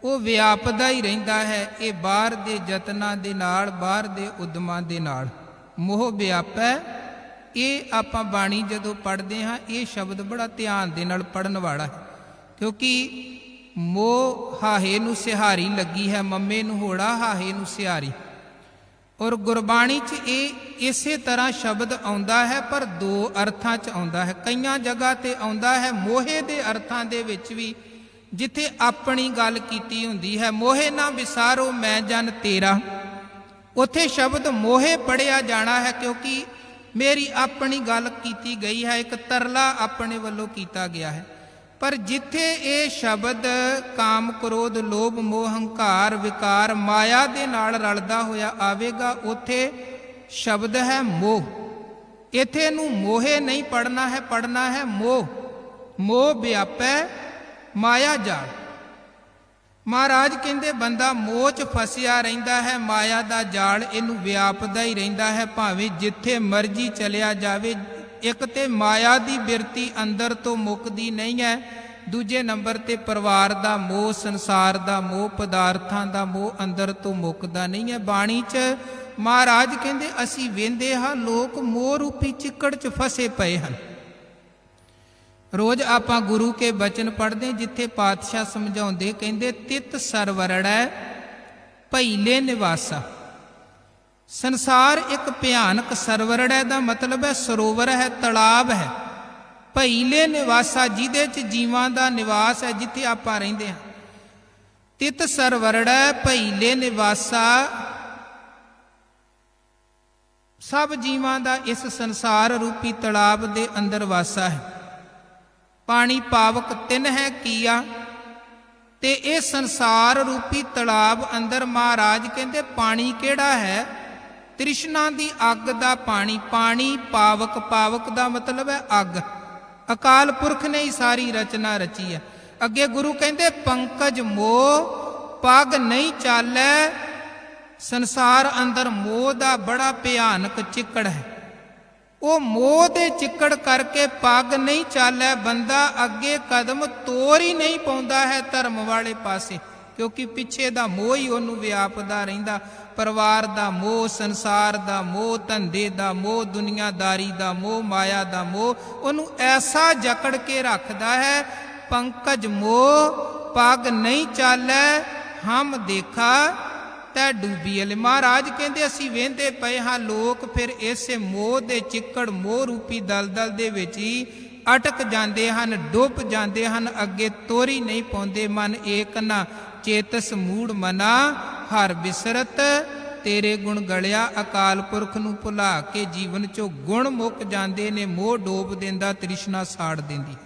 ਉਹ ਵਿਆਪਦਾ ਹੀ ਰਹਿੰਦਾ ਹੈ। ਇਹ ਬਾਹਰ ਦੇ ਯਤਨਾਂ ਦੇ ਨਾਲ, ਬਾਹਰ ਦੇ ਉਦਮਾਂ ਦੇ ਨਾਲ ਮੋਹ ਵਿਆਪੈ। ਇਹ ਆਪਾਂ ਬਾਣੀ ਜਦੋਂ ਪੜ੍ਹਦੇ ਹਾਂ ਇਹ ਸ਼ਬਦ ਬੜਾ ਧਿਆਨ ਦੇ ਨਾਲ ਪੜ੍ਹਨ ਵਾਲਾ ਹੈ, ਕਿਉਂਕਿ ਮੋਹ ਹਾਹੇ ਨੂੰ ਸਿਹਾਰੀ ਲੱਗੀ ਹੈ, ਮੰਮੇ ਨੂੰ ਹੋੜਾ ਹਾਹੇ ਨੂੰ ਸਿਹਾਰੀ। ਔਰ ਗੁਰਬਾਣੀ 'ਚ ਇਹ ਇਸੇ ਤਰ੍ਹਾਂ ਸ਼ਬਦ ਆਉਂਦਾ ਹੈ, ਪਰ ਦੋ ਅਰਥਾਂ 'ਚ ਆਉਂਦਾ ਹੈ। ਕਈਆਂ ਜਗ੍ਹਾ ਤੇ ਆਉਂਦਾ ਹੈ ਮੋਹੇ ਦੇ ਅਰਥਾਂ ਦੇ ਵਿੱਚ ਵੀ, ਜਿੱਥੇ ਆਪਣੀ ਗੱਲ ਕੀਤੀ ਹੁੰਦੀ ਹੈ, ਮੋਹੇ ਨਾ ਵਿਸਾਰੋ ਮੈਂ ਜਨ ਤੇਰਾ, ਉੱਥੇ ਸ਼ਬਦ ਮੋਹੇ ਪੜਿਆ ਜਾਣਾ ਹੈ, ਕਿਉਂਕਿ ਮੇਰੀ ਆਪਣੀ ਗੱਲ ਕੀਤੀ ਗਈ ਹੈ, ਇੱਕ ਤਰਲਾ ਆਪਣੇ ਵੱਲੋਂ ਕੀਤਾ ਗਿਆ ਹੈ। ਪਰ ਜਿੱਥੇ ਇਹ ਸ਼ਬਦ ਕਾਮ, ਕ੍ਰੋਧ, ਲੋਭ, ਮੋਹ, ਹੰਕਾਰ, ਵਿਕਾਰ, ਮਾਇਆ ਦੇ ਨਾਲ ਰਲਦਾ ਹੋਇਆ ਆਵੇਗਾ, ਉੱਥੇ ਸ਼ਬਦ ਹੈ ਮੋਹ। ਇੱਥੇ ਇਹਨੂੰ ਮੋਹੇ ਨਹੀਂ ਪੜਨਾ ਹੈ, ਪੜਨਾ ਹੈ ਮੋਹ। ਮੋਹ ਵਿਆਪੈ ਮਾਇਆ ਜਾਲ। ਮਹਾਰਾਜ ਕਹਿੰਦੇ ਬੰਦਾ ਮੋਹ 'ਚ ਫਸਿਆ ਰਹਿੰਦਾ ਹੈ, ਮਾਇਆ ਦਾ ਜਾਲ ਇਹਨੂੰ ਵਿਆਪਦਾ ਹੀ ਰਹਿੰਦਾ ਹੈ, ਭਾਵੇਂ ਜਿੱਥੇ ਮਰਜੀ ਚਲਿਆ ਜਾਵੇ। ਇੱਕ ਤੇ ਮਾਇਆ ਦੀ ਬਿਰਤੀ ਅੰਦਰ ਤੋਂ ਮੁੱਕਦੀ ਨਹੀਂ ਹੈ, ਦੂਜੇ ਨੰਬਰ ਤੇ ਪਰਿਵਾਰ ਦਾ ਮੋਹ, ਸੰਸਾਰ ਦਾ ਮੋਹ, ਪਦਾਰਥਾਂ ਦਾ ਮੋਹ ਅੰਦਰ ਤੋਂ ਮੁੱਕਦਾ ਨਹੀਂ ਹੈ। ਬਾਣੀ 'ਚ ਮਹਾਰਾਜ ਕਹਿੰਦੇ ਅਸੀਂ ਵੇਂਦੇ ਹਾਂ ਲੋਕ ਮੋਹ ਰੂਪੀ ਚਿੱਕੜ 'ਚ ਫਸੇ ਪਏ ਹਨ। ਰੋਜ਼ ਆਪਾਂ ਗੁਰੂ ਕੇ ਬਚਨ ਪੜ੍ਹਦੇ, ਜਿੱਥੇ ਪਾਤਸ਼ਾਹ ਸਮਝਾਉਂਦੇ, ਕਹਿੰਦੇ ਤਿਤ ਸਰਵਰੜੈ ਭਈਲੇ ਨਿਵਾਸਾ। ਸੰਸਾਰ ਇੱਕ ਭਿਆਨਕ ਸਰਵਰੜੈ ਦਾ ਮਤਲਬ ਹੈ ਸਰੋਵਰ ਹੈ, ਤਲਾਬ ਹੈ। ਭਈਲੇ ਨਿਵਾਸਾ, ਜਿਹਦੇ 'ਚ ਜੀਵਾਂ ਦਾ ਨਿਵਾਸ ਹੈ, ਜਿੱਥੇ ਆਪਾਂ ਰਹਿੰਦੇ ਹਾਂ। ਤਿਤ ਸਰਵਰੜੈ ਭਈਲੇ ਨਿਵਾਸਾ, ਸਭ ਜੀਵਾਂ ਦਾ ਇਸ ਸੰਸਾਰ ਰੂਪੀ ਤਲਾਬ ਦੇ ਅੰਦਰ ਵਾਸਾ ਹੈ। ਪਾਣੀ ਪਾਵਕ ਤਿੰਨ ਹੈ ਕੀਆ, ਤੇ ਇਹ ਸੰਸਾਰ ਰੂਪੀ ਤਲਾਬ ਅੰਦਰ ਮਹਾਰਾਜ ਕਹਿੰਦੇ ਪਾਣੀ ਕਿਹੜਾ ਹੈ? ਤ੍ਰਿਸ਼ਨਾ ਦੀ ਅੱਗ ਦਾ ਪਾਣੀ। ਪਾਣੀ ਪਾਵਕ, ਪਾਵਕ ਦਾ ਮਤਲਬ ਹੈ ਅੱਗ। ਅਕਾਲ ਪੁਰਖ ਨੇ ਹੀ ਸਾਰੀ ਰਚਨਾ ਰਚੀ ਹੈ। ਅੱਗੇ ਗੁਰੂ ਕਹਿੰਦੇ ਪੰਕਜ ਮੋਹ ਪਗ ਨਹੀਂ ਚਾਲੈ। ਸੰਸਾਰ ਅੰਦਰ ਮੋਹ ਦਾ ਬੜਾ ਭਿਆਨਕ ਚਿੱਕੜ ਹੈ। ਉਹ ਮੋਹ ਦੇ ਚਿੱਕੜ ਕਰਕੇ ਪੱਗ ਨਹੀਂ ਚਾਲੈ, ਬੰਦਾ ਅੱਗੇ ਕਦਮ ਤੋਰ ਹੀ ਨਹੀਂ ਪਾਉਂਦਾ ਹੈ ਧਰਮ ਵਾਲੇ ਪਾਸੇ, ਕਿਉਂਕਿ ਪਿੱਛੇ ਦਾ ਮੋਹ ਹੀ ਉਹਨੂੰ ਵਿਆਪਦਾ ਰਹਿੰਦਾ। ਪਰਿਵਾਰ ਦਾ ਮੋਹ, ਸੰਸਾਰ ਦਾ ਮੋਹ, ਧੰਦੇ ਦਾ ਮੋਹ, ਦੁਨੀਆਦਾਰੀ ਦਾ ਮੋਹ, ਮਾਇਆ ਦਾ ਮੋਹ ਉਹਨੂੰ ਐਸਾ ਜਕੜ ਕੇ ਰੱਖਦਾ ਹੈ। ਪੰਕਜ ਮੋਹ ਪੱਗ ਨਹੀਂ ਚਾਲੈ, ਹਮ ਦੇਖਾ ਤੈ ਡੂਬੀਐ। ਮਹਾਰਾਜ ਕਹਿੰਦੇ ਅਸੀਂ ਵਹਿੰਦੇ ਪਏ ਹਾਂ, ਲੋਕ ਫਿਰ ਇਸੇ ਮੋਹ ਦੇ ਚਿੱਕੜ, ਮੋਹ ਰੂਪੀ ਦਲਦਲ ਦੇ ਵਿੱਚ ਹੀ ਅਟਕ ਜਾਂਦੇ ਹਨ, ਡੁੱਬ ਜਾਂਦੇ ਹਨ, ਅੱਗੇ ਤੋਰੀ ਨਹੀਂ ਪਾਉਂਦੇ। ਮਨ ਏਕ ਨਾ ਚੇਤਸ ਮੂੜ ਮਨਾ, ਹਰ ਬਿਸਰਤ ਤੇਰੇ ਗੁਣ ਗਲਿਆ। ਅਕਾਲ ਪੁਰਖ ਨੂੰ ਭੁਲਾ ਕੇ ਜੀਵਨ ਚੋਂ ਗੁਣ ਮੁੱਕ ਜਾਂਦੇ ਨੇ। ਮੋਹ ਡੋਬ ਦਿੰਦਾ, ਤ੍ਰਿਸ਼ਨਾ ਸਾੜ ਦਿੰਦੀ।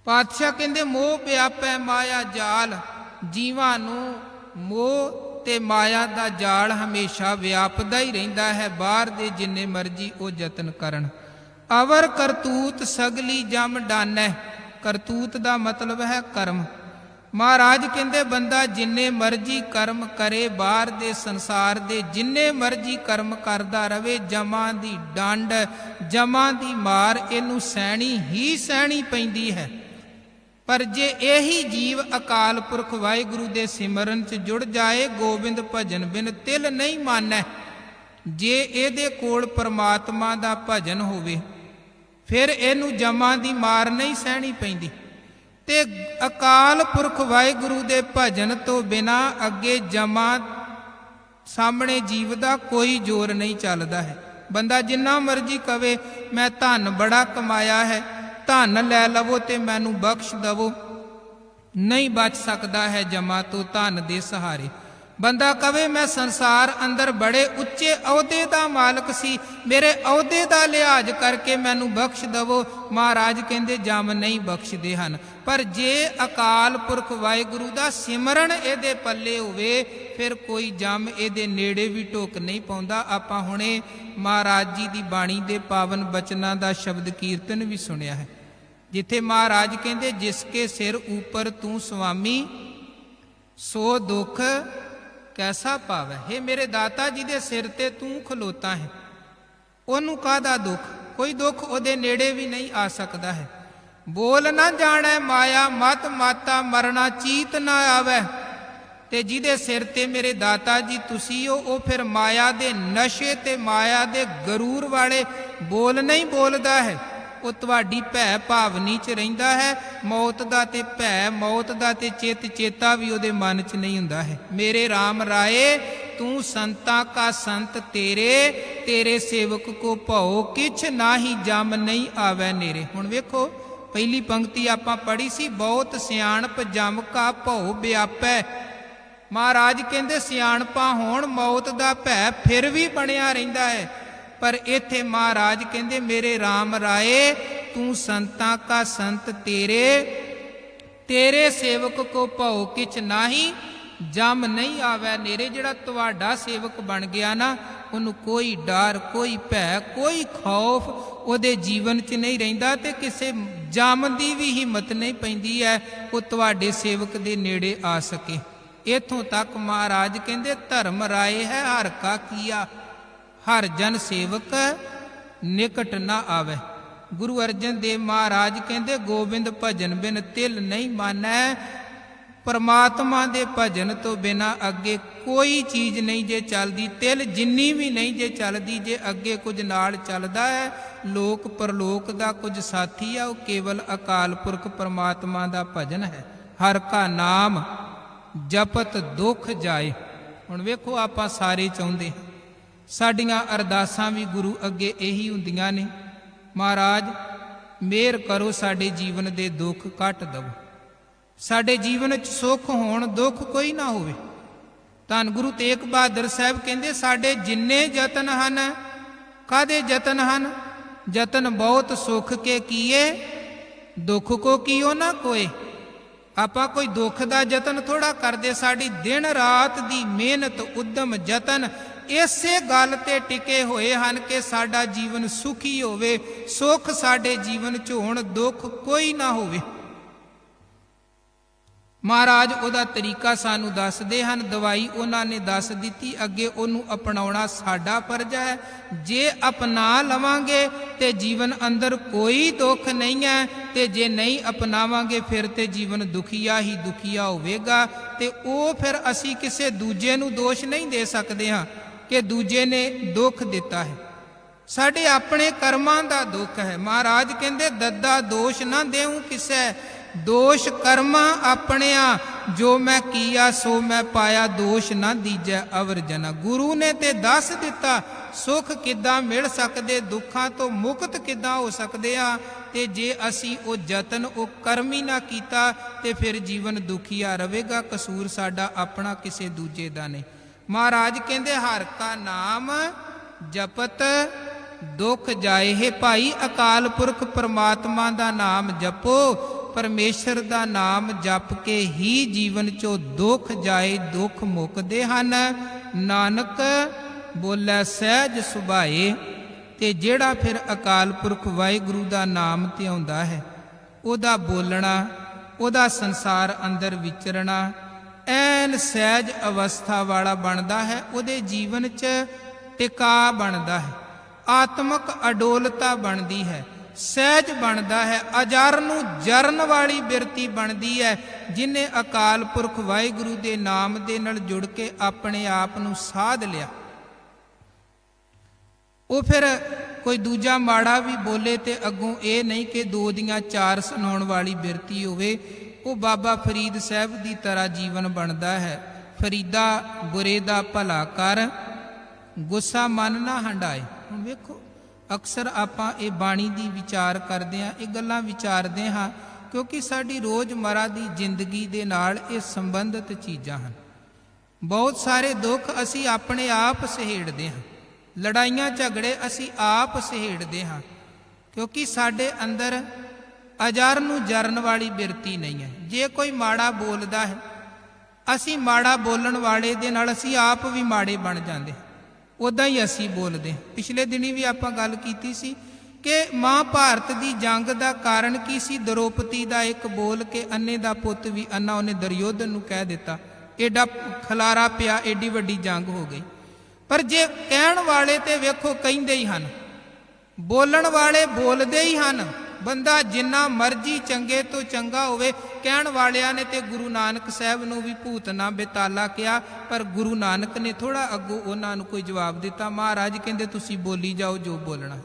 ਪਾਤਸ਼ਾਹ ਕਹਿੰਦੇ ਮੋਹ ਵਿਆਪੈ ਮਾਇਆ ਜਾਲ। ਜੀਵਾਂ ਨੂੰ ਮੋਹ ਤੇ ਮਾਇਆ ਦਾ ਜਾਲ ਹਮੇਸ਼ਾ ਵਿਆਪਦਾ ਹੀ ਰਹਿੰਦਾ ਹੈ। ਬਾਹਰ ਦੇ ਜਿੰਨੇ ਮਰਜੀ ਉਹ ਯਤਨ ਕਰਨ। ਅਵਰ ਕਰਤੂਤ ਸਗਲੀ ਜਮ ਡਾਨੈ। ਕਰਤੂਤ ਦਾ ਮਤਲਬ ਹੈ ਕਰਮ। ਮਹਾਰਾਜ ਕਹਿੰਦੇ ਬੰਦਾ ਜਿੰਨੇ ਮਰਜੀ ਕਰਮ ਕਰੇ, ਬਾਹਰ ਦੇ ਸੰਸਾਰ ਦੇ ਜਿੰਨੇ ਮਰਜੀ ਕਰਮ ਕਰਦਾ ਰਵੇ, ਜਮਾਂ ਦੀ ਡੰਡ, ਜਮਾਂ ਦੀ ਮਾਰ ਇਹਨੂੰ ਸਹਿਣੀ ਹੀ ਸਹਿਣੀ ਪੈਂਦੀ ਹੈ। ਪਰ ਜੇ ਇਹੀ ਜੀਵ ਅਕਾਲ ਪੁਰਖ ਵਾਹਿਗੁਰੂ ਦੇ ਸਿਮਰਨ 'ਚ ਜੁੜ ਜਾਏ, ਗੋਬਿੰਦ ਭਜਨ ਬਿਨ ਤਿਲ ਨਹੀਂ ਮਾਨੈ, ਜੇ ਇਹਦੇ ਕੋਲ ਪਰਮਾਤਮਾ ਦਾ ਭਜਨ ਹੋਵੇ, ਫਿਰ ਇਹਨੂੰ ਜਮਾਂ ਦੀ ਮਾਰ ਨਹੀਂ ਸਹਿਣੀ ਪੈਂਦੀ। ਤੇ ਅਕਾਲ ਪੁਰਖ ਵਾਹਿਗੁਰੂ ਦੇ ਭਜਨ ਤੋਂ ਬਿਨਾ ਅੱਗੇ ਜਮਾਂ ਸਾਹਮਣੇ ਜੀਵ ਦਾ ਕੋਈ ਜ਼ੋਰ ਨਹੀਂ ਚੱਲਦਾ ਹੈ। ਬੰਦਾ ਜਿੰਨਾ ਮਰਜ਼ੀ ਕਵੇ ਮੈਂ ਧਨ ਬੜਾ ਕਮਾਇਆ ਹੈ, ਧਨ ਲੈ ਲਵੋ ਤੇ ਮੈਨੂੰ ਬਖਸ਼ ਦਵੋ, ਨਹੀਂ ਬਚ ਸਕਦਾ ਹੈ ਜਮਾਂ ਤੋਂ ਧਨ ਦੇ ਸਹਾਰੇ। ਬੰਦਾ ਕਵੇ ਮੈਂ ਸੰਸਾਰ ਅੰਦਰ ਬੜੇ ਉੱਚੇ ਅਹੁਦੇ ਦਾ ਮਾਲਕ ਸੀ, ਮੇਰੇ ਅਹੁਦੇ ਦਾ ਲਿਹਾਜ਼ ਕਰਕੇ ਮੈਨੂੰ ਬਖਸ਼ ਦਵੋ, ਮਹਾਰਾਜ ਕਹਿੰਦੇ ਜਮ ਨਹੀਂ ਬਖਸ਼ਦੇ ਹਨ। ਪਰ ਜੇ ਅਕਾਲ ਪੁਰਖ ਵਾਹਿਗੁਰੂ ਦਾ ਸਿਮਰਨ ਇਹਦੇ ਪੱਲੇ ਹੋਵੇ, ਫਿਰ ਕੋਈ ਜਮ ਇਹਦੇ ਨੇੜੇ ਵੀ ਢੁੱਕ ਨਹੀਂ ਪਾਉਂਦਾ। ਆਪਾਂ ਹੁਣੇ ਮਹਾਰਾਜ ਜੀ ਦੀ ਬਾਣੀ ਦੇ ਪਾਵਨ ਬਚਨਾਂ ਦਾ ਸ਼ਬਦ ਕੀਰਤਨ ਵੀ ਸੁਣਿਆ ਹੈ, ਜਿੱਥੇ ਮਹਾਰਾਜ ਕਹਿੰਦੇ ਜਿਸ ਕੇ ਸਿਰ ਉੱਪਰ ਤੂੰ ਸੁਆਮੀ, ਸੋ ਦੁੱਖ ਕੈਸਾ ਪਾਵੈ। ਹੇ ਮੇਰੇ ਦਾਤਾ ਜੀ ਦੇ ਸਿਰ ਤੇ ਤੂੰ ਖਲੋਤਾ ਹੈ, ਉਹਨੂੰ ਕਾਹਦਾ ਦੁੱਖ? ਕੋਈ ਦੁੱਖ ਉਹਦੇ ਨੇੜੇ ਵੀ ਨਹੀਂ ਆ ਸਕਦਾ ਹੈ। ਬੋਲ ਨਾ ਜਾਣੈ ਮਾਇਆ ਮਤ ਮਾਤਾ, ਮਰਨਾ ਚੀਤ ਨਾ ਆਵੈ। ਤੇ ਜਿਹਦੇ ਸਿਰ ਤੇ ਮੇਰੇ ਦਾਤਾ ਜੀ ਤੁਸੀਂ ਹੋ, ਉਹ ਫਿਰ ਮਾਇਆ ਦੇ ਨਸ਼ੇ ਤੇ ਮਾਇਆ ਦੇ ਗਰੂਰ ਵਾਲੇ ਬੋਲ ਨਹੀਂ ਬੋਲਦਾ ਹੈ। ਉਹ ਤੁਹਾਡੀ ਭੈ ਭਾਵਨੀ 'ਚ ਰਹਿੰਦਾ ਹੈ। ਮੌਤ ਦਾ ਤੇ ਭੈ, ਮੌਤ ਦਾ ਤੇ ਚੇਤਾ ਵੀ ਉਹਦੇ ਮਨ 'ਚ ਨਹੀਂ ਹੁੰਦਾ ਹੈ। ਮੇਰੇ RAM ਰਾਏ ਤੂੰ ਸੰਤਾਂ ਕਾ ਸੰਤ ਤੇਰੇ, ਤੇਰੇ ਸੇਵਕ ਕੋ ਭਉ ਕਿਛ ਨਾਹੀ ਜਮ ਨਹੀਂ ਆਵੈ ਨੇਰੇ। ਹੁਣ ਵੇਖੋ ਪਹਿਲੀ ਪੰਕਤੀ ਆਪਾਂ ਪੜ੍ਹੀ ਸੀ, ਬਹੁਤ ਸਿਆਣਪ ਜਮ ਕਾ ਭਉ ਵਿਆਪੈ। ਮਹਾਰਾਜ ਕਹਿੰਦੇ ਸਿਆਣਪਾਂ ਹੋਣ, ਮੌਤ ਦਾ ਭੈ ਫਿਰ ਵੀ ਬਣਿਆ ਰਹਿੰਦਾ ਹੈ। ਪਰ ਇੱਥੇ ਮਹਾਰਾਜ ਕਹਿੰਦੇ ਮੇਰੇ RAM ਰਾਏ ਤੂੰ ਸੰਤਾਂ ਕਾ ਸੰਤ ਤੇਰੇ, ਤੇਰੇ ਸੇਵਕ ਕੋ ਭਉ ਕਿਛ ਨਾਹੀ ਜਮ ਨਹੀਂ ਆਵੈ ਨੇਰੇ। ਜਿਹੜਾ ਤੁਹਾਡਾ ਸੇਵਕ ਬਣ ਗਿਆ ਨਾ, ਉਹਨੂੰ ਕੋਈ ਡਰ, ਕੋਈ ਭੈ, ਕੋਈ ਖੌਫ ਉਹਦੇ ਜੀਵਨ 'ਚ ਨਹੀਂ ਰਹਿੰਦਾ, ਤੇ ਕਿਸੇ ਜਮ ਦੀ ਵੀ ਹਿੰਮਤ ਨਹੀਂ ਪੈਂਦੀ ਹੈ ਉਹ ਤੁਹਾਡੇ ਸੇਵਕ ਦੇ ਨੇੜੇ ਆ ਸਕੇ। ਇੱਥੋਂ ਤੱਕ ਮਹਾਰਾਜ ਕਹਿੰਦੇ ਧਰਮ ਰਾਏ ਹੈ ਹਰ ਕਾ ਕੀਆ, ਹਰ ਜਨ ਸੇਵਕ ਨਿਕਟ ਨਾ ਆਵੇ। ਗੁਰੂ ਅਰਜਨ ਦੇਵ ਮਹਾਰਾਜ ਕਹਿੰਦੇ ਗੋਬਿੰਦ ਭਜਨ ਬਿਨ ਤਿਲ ਨਹੀਂ ਮਾਨੈ। ਪਰਮਾਤਮਾ ਦੇ ਭਜਨ ਤੋਂ ਬਿਨਾ ਅੱਗੇ ਕੋਈ ਚੀਜ਼ ਨਹੀਂ ਜੇ ਚੱਲਦੀ, ਤਿਲ ਜਿੰਨੀ ਵੀ ਨਹੀਂ ਜੇ ਚੱਲਦੀ। ਜੇ ਅੱਗੇ ਕੁਝ ਨਾਲ ਚੱਲਦਾ ਹੈ, ਲੋਕ ਪਰਲੋਕ ਦਾ ਕੁਝ ਸਾਥੀ ਆ, ਉਹ ਕੇਵਲ ਅਕਾਲ ਪੁਰਖ ਪਰਮਾਤਮਾ ਦਾ ਭਜਨ ਹੈ। ਹਰ ਕਾ ਨਾਮ ਜਪਤ ਦੁੱਖ ਜਾਏ। ਹੁਣ ਵੇਖੋ ਆਪਾਂ ਸਾਰੇ ਚਾਹੁੰਦੇ ਹਾਂ, ਸਾਡੀਆਂ ਅਰਦਾਸਾਂ ਵੀ ਗੁਰੂ ਅੱਗੇ ਇਹੀ ਹੁੰਦੀਆਂ ਨੇ, ਮਹਾਰਾਜ ਮਿਹਰ ਕਰੋ, ਸਾਡੇ ਜੀਵਨ ਦੇ ਦੁੱਖ ਕੱਟ ਦਵੋ, ਸਾਡੇ ਜੀਵਨ 'ਚ ਸੁੱਖ ਹੋਣ, ਦੁੱਖ ਕੋਈ ਨਾ ਹੋਵੇ। ਧੰਨ ਗੁਰੂ ਤੇਗ ਬਹਾਦਰ ਸਾਹਿਬ ਕਹਿੰਦੇ ਸਾਡੇ ਜਿੰਨੇ ਯਤਨ ਹਨ, ਕਾਹਦੇ ਯਤਨ ਹਨ? ਯਤਨ ਬਹੁਤ ਸੁੱਖ ਕੇ ਕੀਏ, ਦੁੱਖ ਕੋ ਕੀਓ ਨਾ ਕੋਏ। ਆਪਾਂ ਕੋਈ ਦੁੱਖ ਦਾ ਯਤਨ ਥੋੜਾ ਕਰਦੇ, ਸਾਡੀ ਦਿਨ ਰਾਤ ਦੀ ਮਿਹਨਤ, ਉਦਮ, ਯਤਨ ਇਸੇ ਗੱਲ ਤੇ ਟਿਕੇ ਹੋਏ ਹਨ ਕਿ ਸਾਡਾ ਜੀਵਨ ਸੁਖੀ ਹੋਵੇ, ਸੁੱਖ ਸਾਡੇ ਜੀਵਨ 'ਚ ਹੋਣ, ਦੁੱਖ ਕੋਈ ਨਾ ਹੋਵੇ। ਮਹਾਰਾਜ ਉਹਦਾ ਤਰੀਕਾ ਸਾਨੂੰ ਦੱਸਦੇ ਹਨ, ਦਵਾਈ ਉਹਨਾਂ ਨੇ ਦੱਸ ਦਿੱਤੀ, ਅੱਗੇ ਉਹਨੂੰ ਅਪਣਾਉਣਾ ਸਾਡਾ ਫਰਜ਼ ਹੈ। ਜੇ ਅਪਣਾ ਲਵਾਂਗੇ ਤੇ ਜੀਵਨ ਅੰਦਰ ਕੋਈ ਦੁੱਖ ਨਹੀਂ ਹੈ, ਤੇ ਜੇ ਨਹੀਂ ਅਪਣਾਵਾਂਗੇ ਫਿਰ ਤੇ ਜੀਵਨ ਦੁਖੀਆ ਹੀ ਦੁਖੀਆ ਹੋਵੇਗਾ। ਤੇ ਉਹ ਫਿਰ ਅਸੀਂ ਕਿਸੇ ਦੂਜੇ ਨੂੰ ਦੋਸ਼ ਨਹੀਂ ਦੇ ਸਕਦੇ ਹਾਂ ਕਿ ਦੂਜੇ ਨੇ ਦੁੱਖ ਦਿੱਤਾ ਹੈ, ਸਾਡੇ ਆਪਣੇ ਕਰਮਾਂ ਦਾ ਦੁੱਖ ਹੈ। ਮਹਾਰਾਜ ਕਹਿੰਦੇ ਦੱਦਾ ਦੋਸ਼ ਨਾ ਦੇਉ ਕਿਸੇ, ਦੋਸ਼ ਕਰਮਾਂ ਆਪਣਿਆਂ ਜੋ ਮੈਂ ਕੀਆ ਸੋ ਮੈਂ ਪਾਇਆ, ਦੋਸ਼ ਨਾ ਦੀਜੈ ਅਵਰ ਜਨਾ। ਗੁਰੂ ਨੇ ਤੇ ਦੱਸ ਦਿੱਤਾ ਸੁੱਖ ਕਿੱਦਾਂ ਮਿਲ ਸਕਦੇ, ਦੁੱਖਾਂ ਤੋਂ ਮੁਕਤ ਕਿੱਦਾਂ ਹੋ ਸਕਦੇ ਆ। ਤੇ ਜੇ ਅਸੀਂ ਉਹ ਯਤਨ ਉਹ ਕਰਮ ਹੀ ਨਾ ਕੀਤਾ ਤੇ ਫਿਰ ਜੀਵਨ ਦੁਖੀਆ ਰਹੇਗਾ। ਕਸੂਰ ਸਾਡਾ ਆਪਣਾ, ਕਿਸੇ ਦੂਜੇ ਦਾ ਨਹੀਂ। ਮਹਾਰਾਜ ਕਹਿੰਦੇ ਹਰ ਕਾ ਨਾਮ ਜਪਤ ਦੁੱਖ ਜਾਏ। ਹੈ ਭਾਈ, ਅਕਾਲ ਪੁਰਖ ਪਰਮਾਤਮਾ ਦਾ ਨਾਮ ਜਪੋ, ਪਰਮੇਸ਼ਰ ਦਾ ਨਾਮ ਜਪ ਕੇ ਹੀ ਜੀਵਨ ਚੋਂ ਦੁੱਖ ਜਾਏ, ਦੁੱਖ ਮੁੱਕਦੇ ਹਨ। ਨਾਨਕ ਬੋਲੇ ਸਹਿਜ ਸੁਭਾਏ। ਤੇ ਜਿਹੜਾ ਫਿਰ ਅਕਾਲ ਪੁਰਖ ਵਾਹਿਗੁਰੂ ਦਾ ਨਾਮ ਧਿਆਉਂਦਾ ਹੈ, ਉਹਦਾ ਬੋਲਣਾ, ਉਹਦਾ ਸੰਸਾਰ ਅੰਦਰ ਵਿਚਰਨਾ ਐਨ ਸਹਿਜ ਅਵਸਥਾ ਵਾਲਾ ਬਣਦਾ ਹੈ। ਉਹਦੇ ਜੀਵਨ 'ਚ ਟਿਕਾ ਬਣਦਾ ਹੈ, ਆਤਮਕ ਅਡੋਲਤਾ ਬਣਦੀ ਹੈ, ਸਹਿਜ ਬਣਦਾ ਹੈ, ਅਜਰ ਨੂੰ ਜਰਨ ਵਾਲੀ ਬਿਰਤੀ ਬਣਦੀ ਹੈ। ਜਿਨੇ ਅਕਾਲ ਪੁਰਖ ਵਾਹਿਗੁਰੂ ਦੇ ਨਾਮ ਦੇ ਨਾਲ ਜੁੜ ਕੇ ਆਪਣੇ ਆਪ ਨੂੰ ਸਾਧ ਲਿਆ, ਉਹ ਫਿਰ ਕੋਈ ਦੂਜਾ ਮਾੜਾ ਵੀ ਬੋਲੇ ਤੇ ਅੱਗੋਂ ਇਹ ਨਹੀਂ ਕਿ ਦੋ ਦੀਆਂ ਚਾਰ ਸੁਣਾਉਣ ਵਾਲੀ ਬਿਰਤੀ ਹੋਵੇ। ਉਹ ਬਾਬਾ ਫਰੀਦ ਸਾਹਿਬ ਦੀ ਤਰ੍ਹਾਂ ਜੀਵਨ ਬਣਦਾ ਹੈ। ਫਰੀਦਾ ਬੁਰੇ ਦਾ ਭਲਾ ਕਰ, ਗੁੱਸਾ ਮਨ ਨਾ ਹੰਡਾਏ। ਹੁਣ ਵੇਖੋ, ਅਕਸਰ ਆਪਾਂ ਇਹ ਬਾਣੀ ਦੀ ਵਿਚਾਰ ਕਰਦੇ ਹਾਂ, ਇਹ ਗੱਲਾਂ ਵਿਚਾਰਦੇ ਹਾਂ ਕਿਉਂਕਿ ਸਾਡੀ ਰੋਜ਼ਮਰਾ ਦੀ ਜ਼ਿੰਦਗੀ ਦੇ ਨਾਲ ਇਹ ਸੰਬੰਧਿਤ ਚੀਜ਼ਾਂ ਹਨ। ਬਹੁਤ ਸਾਰੇ ਦੁੱਖ ਅਸੀਂ ਆਪਣੇ ਆਪ ਸਹੇੜਦੇ ਹਾਂ, ਲੜਾਈਆਂ ਝਗੜੇ ਅਸੀਂ ਆਪ ਸਹੇੜਦੇ ਹਾਂ ਕਿਉਂਕਿ ਸਾਡੇ ਅੰਦਰ ਅਜਰ ਨੂੰ ਜਰਨ ਵਾਲੀ ਬਿਰਤੀ ਨਹੀਂ ਹੈ। ਜੇ ਕੋਈ ਮਾੜਾ ਬੋਲਦਾ ਹੈ, ਅਸੀਂ ਮਾੜਾ ਬੋਲਣ ਵਾਲੇ ਦੇ ਨਾਲ ਅਸੀਂ ਆਪ ਵੀ ਮਾੜੇ ਬਣ ਜਾਂਦੇ, ਉੱਦਾਂ ਹੀ ਅਸੀਂ ਬੋਲਦੇ। ਪਿਛਲੇ ਦਿਨੀ ਵੀ ਆਪਾਂ ਗੱਲ ਕੀਤੀ ਸੀ ਕਿ ਮਹਾਭਾਰਤ ਦੀ ਜੰਗ ਦਾ ਕਾਰਨ ਕੀ ਸੀ। ਦਰੋਪਤੀ ਦਾ ਇੱਕ ਬੋਲ ਕੇ ਅੰਨੇ ਦਾ ਪੁੱਤ ਵੀ ਅੰਨਾ, ਉਹਨੇ ਦੁਰਯੋਧਨ ਨੂੰ ਕਹਿ ਦਿੱਤਾ। ਐਡਾ ਖਲਾਰਾ ਪਿਆ, ਐਡੀ ਵੱਡੀ ਜੰਗ ਹੋ ਗਈ। ਪਰ ਜੇ ਕਹਿਣ ਵਾਲੇ ਤੇ ਵੇਖੋ ਕਹਿੰਦੇ ਹੀ ਹਨ, ਬੋਲਣ ਵਾਲੇ ਬੋਲਦੇ ਹੀ ਹਨ। ਬੰਦਾ ਜਿੰਨਾ ਮਰਜ਼ੀ ਚੰਗੇ ਤੋਂ ਚੰਗਾ ਹੋਵੇ, ਕਹਿਣ ਵਾਲਿਆਂ ਨੇ ਤੇ ਗੁਰੂ ਨਾਨਕ ਸਾਹਿਬ ਨੂੰ ਵੀ ਭੂਤਨਾ ਬੇਤਾਲਾ ਕਿਹਾ, ਪਰ ਗੁਰੂ ਨਾਨਕ ਨੇ ਥੋੜਾ ਅੱਗੋਂ ਉਹਨਾਂ ਨੂੰ ਕੋਈ ਜਵਾਬ ਦਿੱਤਾ। ਮਹਾਰਾਜ ਕਹਿੰਦੇ ਤੁਸੀਂ ਬੋਲੀ ਜਾਓ ਜੋ ਬੋਲਣਾ।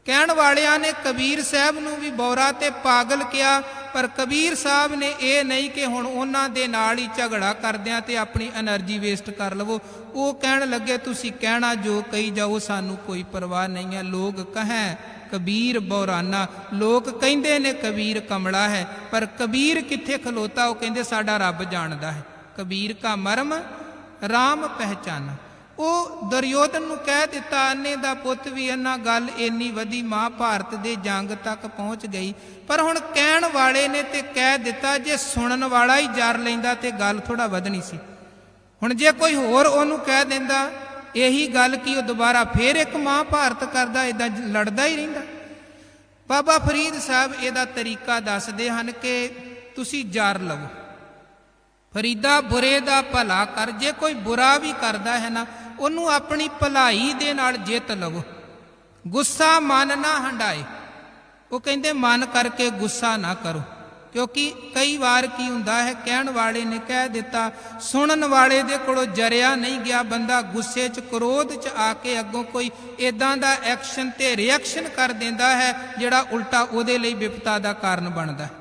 ਕਹਿਣ ਵਾਲਿਆਂ ਨੇ ਕਬੀਰ ਸਾਹਿਬ ਨੂੰ ਵੀ ਬੌਰਾ ਤੇ ਪਾਗਲ ਕਿਹਾ, ਪਰ ਕਬੀਰ ਸਾਹਿਬ ਨੇ ਇਹ ਨਹੀਂ ਕਿ ਹੁਣ ਉਹਨਾਂ ਦੇ ਨਾਲ ਹੀ ਝਗੜਾ ਕਰਦਿਆਂ ਤੇ ਆਪਣੀ એનર્ਜੀ ਵੇਸਟ ਕਰ ਲਵੋ। ਉਹ ਕਹਿਣ ਲੱਗੇ ਤੁਸੀਂ ਕਹਿਣਾ ਜੋ ਕਹੀ ਜਾਓ, ਸਾਨੂੰ ਕੋਈ ਪਰਵਾਹ ਨਹੀਂ ਹੈ। ਲੋਕ ਕਹੈ ਕਬੀਰ ਬੌਰਾਨਾ, ਲੋਕ ਕਹਿੰਦੇ ਨੇ ਕਬੀਰ ਕਮਲਾ ਹੈ, ਪਰ ਕਬੀਰ ਕਿੱਥੇ ਖਲੋਤਾ? ਉਹ ਕਹਿੰਦੇ ਸਾਡਾ ਰੱਬ ਜਾਣਦਾ ਹੈ। ਕਬੀਰ ਕਾ ਮਰਮ ਰਾਮ ਪਹਿਚਾਨਾ। ਉਹ ਦੁਰਯੋਧਨ ਨੂੰ ਕਹਿ ਦਿੱਤਾ, ਅੰਨੇ ਦਾ ਪੁੱਤ ਵੀ ਅੰਨਾ। ਗੱਲ ਇੰਨੀ ਵਧੀ, ਮਹਾਭਾਰਤ ਦੇ ਜੰਗ ਤੱਕ ਪਹੁੰਚ ਗਈ। ਪਰ ਹੁਣ ਕਹਿਣ ਵਾਲੇ ਨੇ ਤੇ ਕਹਿ ਦਿੱਤਾ, ਜੇ ਸੁਣਨ ਵਾਲਾ ਹੀ ਜਰ ਲੈਂਦਾ ਤੇ ਗੱਲ ਥੋੜਾ ਵਧਣੀ ਸੀ। ਹੁਣ ਜੇ ਕੋਈ ਹੋਰ ਉਹਨੂੰ ਕਹਿ ਦਿੰਦਾ ਇਹੀ ਗੱਲ ਕੀ, ਉਹ ਦੁਬਾਰਾ ਫੇਰ ਇੱਕ ਮਹਾਭਾਰਤ ਕਰਦਾ, ਇਦਾਂ ਲੜਦਾ ਹੀ ਰਹਿੰਦਾ। ਬਾਬਾ ਫਰੀਦ ਸਾਹਿਬ ਇਹਦਾ ਤਰੀਕਾ ਦੱਸਦੇ ਹਨ ਕਿ ਤੁਸੀਂ ਜਰ ਲਵੋ। ਫਰੀਦਾ ਬੁਰੇ ਦਾ ਭਲਾ ਕਰ। ਜੇ ਕੋਈ ਬੁਰਾ ਵੀ ਕਰਦਾ ਹੈ ਨਾ, ਉਹਨੂੰ ਆਪਣੀ ਭਲਾਈ ਦੇ ਨਾਲ ਜਿੱਤ ਲਵੋ। ਗੁੱਸਾ ਮਨ ਨਾ ਹੰਡਾਏ। ਉਹ ਕਹਿੰਦੇ ਮਨ ਕਰਕੇ ਗੁੱਸਾ ਨਾ ਕਰੋ, ਕਿਉਂਕਿ ਕਈ ਵਾਰ ਕੀ ਹੁੰਦਾ ਹੈ, ਕਹਿਣ ਵਾਲੇ ਨੇ ਕਹਿ ਦਿੱਤਾ, ਸੁਣਨ ਵਾਲੇ ਦੇ ਕੋਲੋਂ ਜਰਿਆ ਨਹੀਂ ਗਿਆ। ਬੰਦਾ ਗੁੱਸੇ 'ਚ ਕ੍ਰੋਧ 'ਚ ਆ ਕੇ ਅੱਗੋਂ ਕੋਈ ਇਦਾਂ ਦਾ ਐਕਸ਼ਨ ਤੇ ਰਿਐਕਸ਼ਨ ਕਰ ਦਿੰਦਾ ਹੈ ਜਿਹੜਾ ਉਲਟਾ ਉਹਦੇ ਲਈ ਵਿਪਤਾ ਦਾ ਕਾਰਨ ਬਣਦਾ ਹੈ,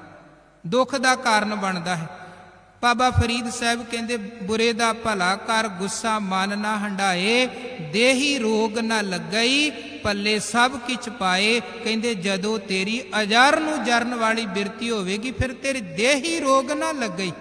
ਦੁੱਖ ਦਾ ਕਾਰਨ ਬਣਦਾ ਹੈ। ਬਾਬਾ ਫਰੀਦ ਸਾਹਿਬ ਕਹਿੰਦੇ ਬੁਰੇ ਦਾ ਭਲਾ ਕਰ, ਗੁੱਸਾ ਮਨ ਨਾ ਹੰਡਾਏ। ਦੇਹੀ ਰੋਗ ਨਾ ਲੱਗਈ, ਪੱਲੇ ਸਭ ਕਿਛ ਪਾਏ। ਕਹਿੰਦੇ ਜਦੋਂ ਤੇਰੀ ਅਜਰ ਨੂੰ ਜਰਨ ਵਾਲੀ ਬਿਰਤੀ ਹੋਵੇਗੀ, ਫਿਰ ਤੇਰੀ ਦੇਹੀ ਰੋਗ ਨਾ ਲੱਗਈ।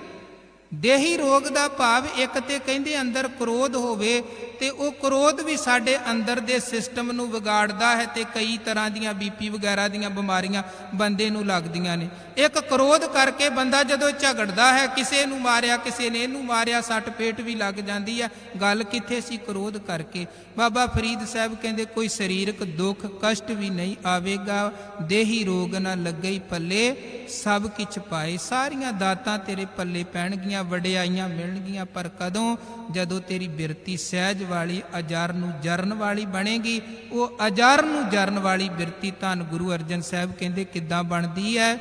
ਦੇਹੀ ਰੋਗ ਦਾ ਭਾਵ ਇੱਕ ਤੇ ਕਹਿੰਦੇ ਅੰਦਰ ਕ੍ਰੋਧ ਹੋਵੇ ਤੇ ਉਹ ਕ੍ਰੋਧ ਵੀ ਸਾਡੇ ਅੰਦਰ ਦੇ ਸਿਸਟਮ ਨੂੰ ਵਿਗਾੜਦਾ ਹੈ ਤੇ ਕਈ ਤਰ੍ਹਾਂ ਦੀਆਂ ਬੀਪੀ ਵਗੈਰਾ ਦੀਆਂ ਬਿਮਾਰੀਆਂ ਬੰਦੇ ਨੂੰ ਲੱਗਦੀਆਂ ਨੇ। ਇੱਕ ਕ੍ਰੋਧ ਕਰਕੇ ਬੰਦਾ ਜਦੋਂ ਝਗੜਦਾ ਹੈ, ਕਿਸੇ ਨੂੰ ਮਾਰਿਆ, ਕਿਸੇ ਨੇ ਇਹਨੂੰ ਮਾਰਿਆ, ਸੱਟ ਪੇਟ ਵੀ ਲੱਗ ਜਾਂਦੀ ਹੈ। ਗੱਲ ਕਿੱਥੇ ਸੀ? ਕ੍ਰੋਧ ਕਰਕੇ। ਬਾਬਾ ਫਰੀਦ ਸਾਹਿਬ ਕਹਿੰਦੇ ਕੋਈ ਸਰੀਰਕ ਦੁੱਖ ਕਸ਼ਟ ਵੀ ਨਹੀਂ ਆਵੇਗਾ। ਦੇਹੀ ਰੋਗ ਨਾ ਲੱਗਈ ਪੱਲੇ ਸਭ ਕਿਛ ਪਾਏ। ਸਾਰੀਆਂ ਦਾਤਾਂ ਤੇਰੇ ਪੱਲੇ ਪੈਣਗੀਆਂ, ਵਡਿਆਈਆਂ ਮਿਲਣਗੀਆਂ, ਪਰ ਕਦੋਂ? ਜਦੋਂ ਤੇਰੀ ਬਿਰਤੀ ਸਹਿਜ ਵਾਲੀ ਅਜਰ ਨੂੰ ਜਰਨ ਵਾਲੀ ਬਣੇਗੀ। ਉਹ ਅਜਰ ਨੂੰ ਜਰਨ ਵਾਲੀ ਬਿਰਤੀ ਧੰਨ ਗੁਰੂ ਅਰਜਨ ਸਾਹਿਬ ਕਹਿੰਦੇ ਕਿੱਦਾਂ ਬਣਦੀ ਹੈ?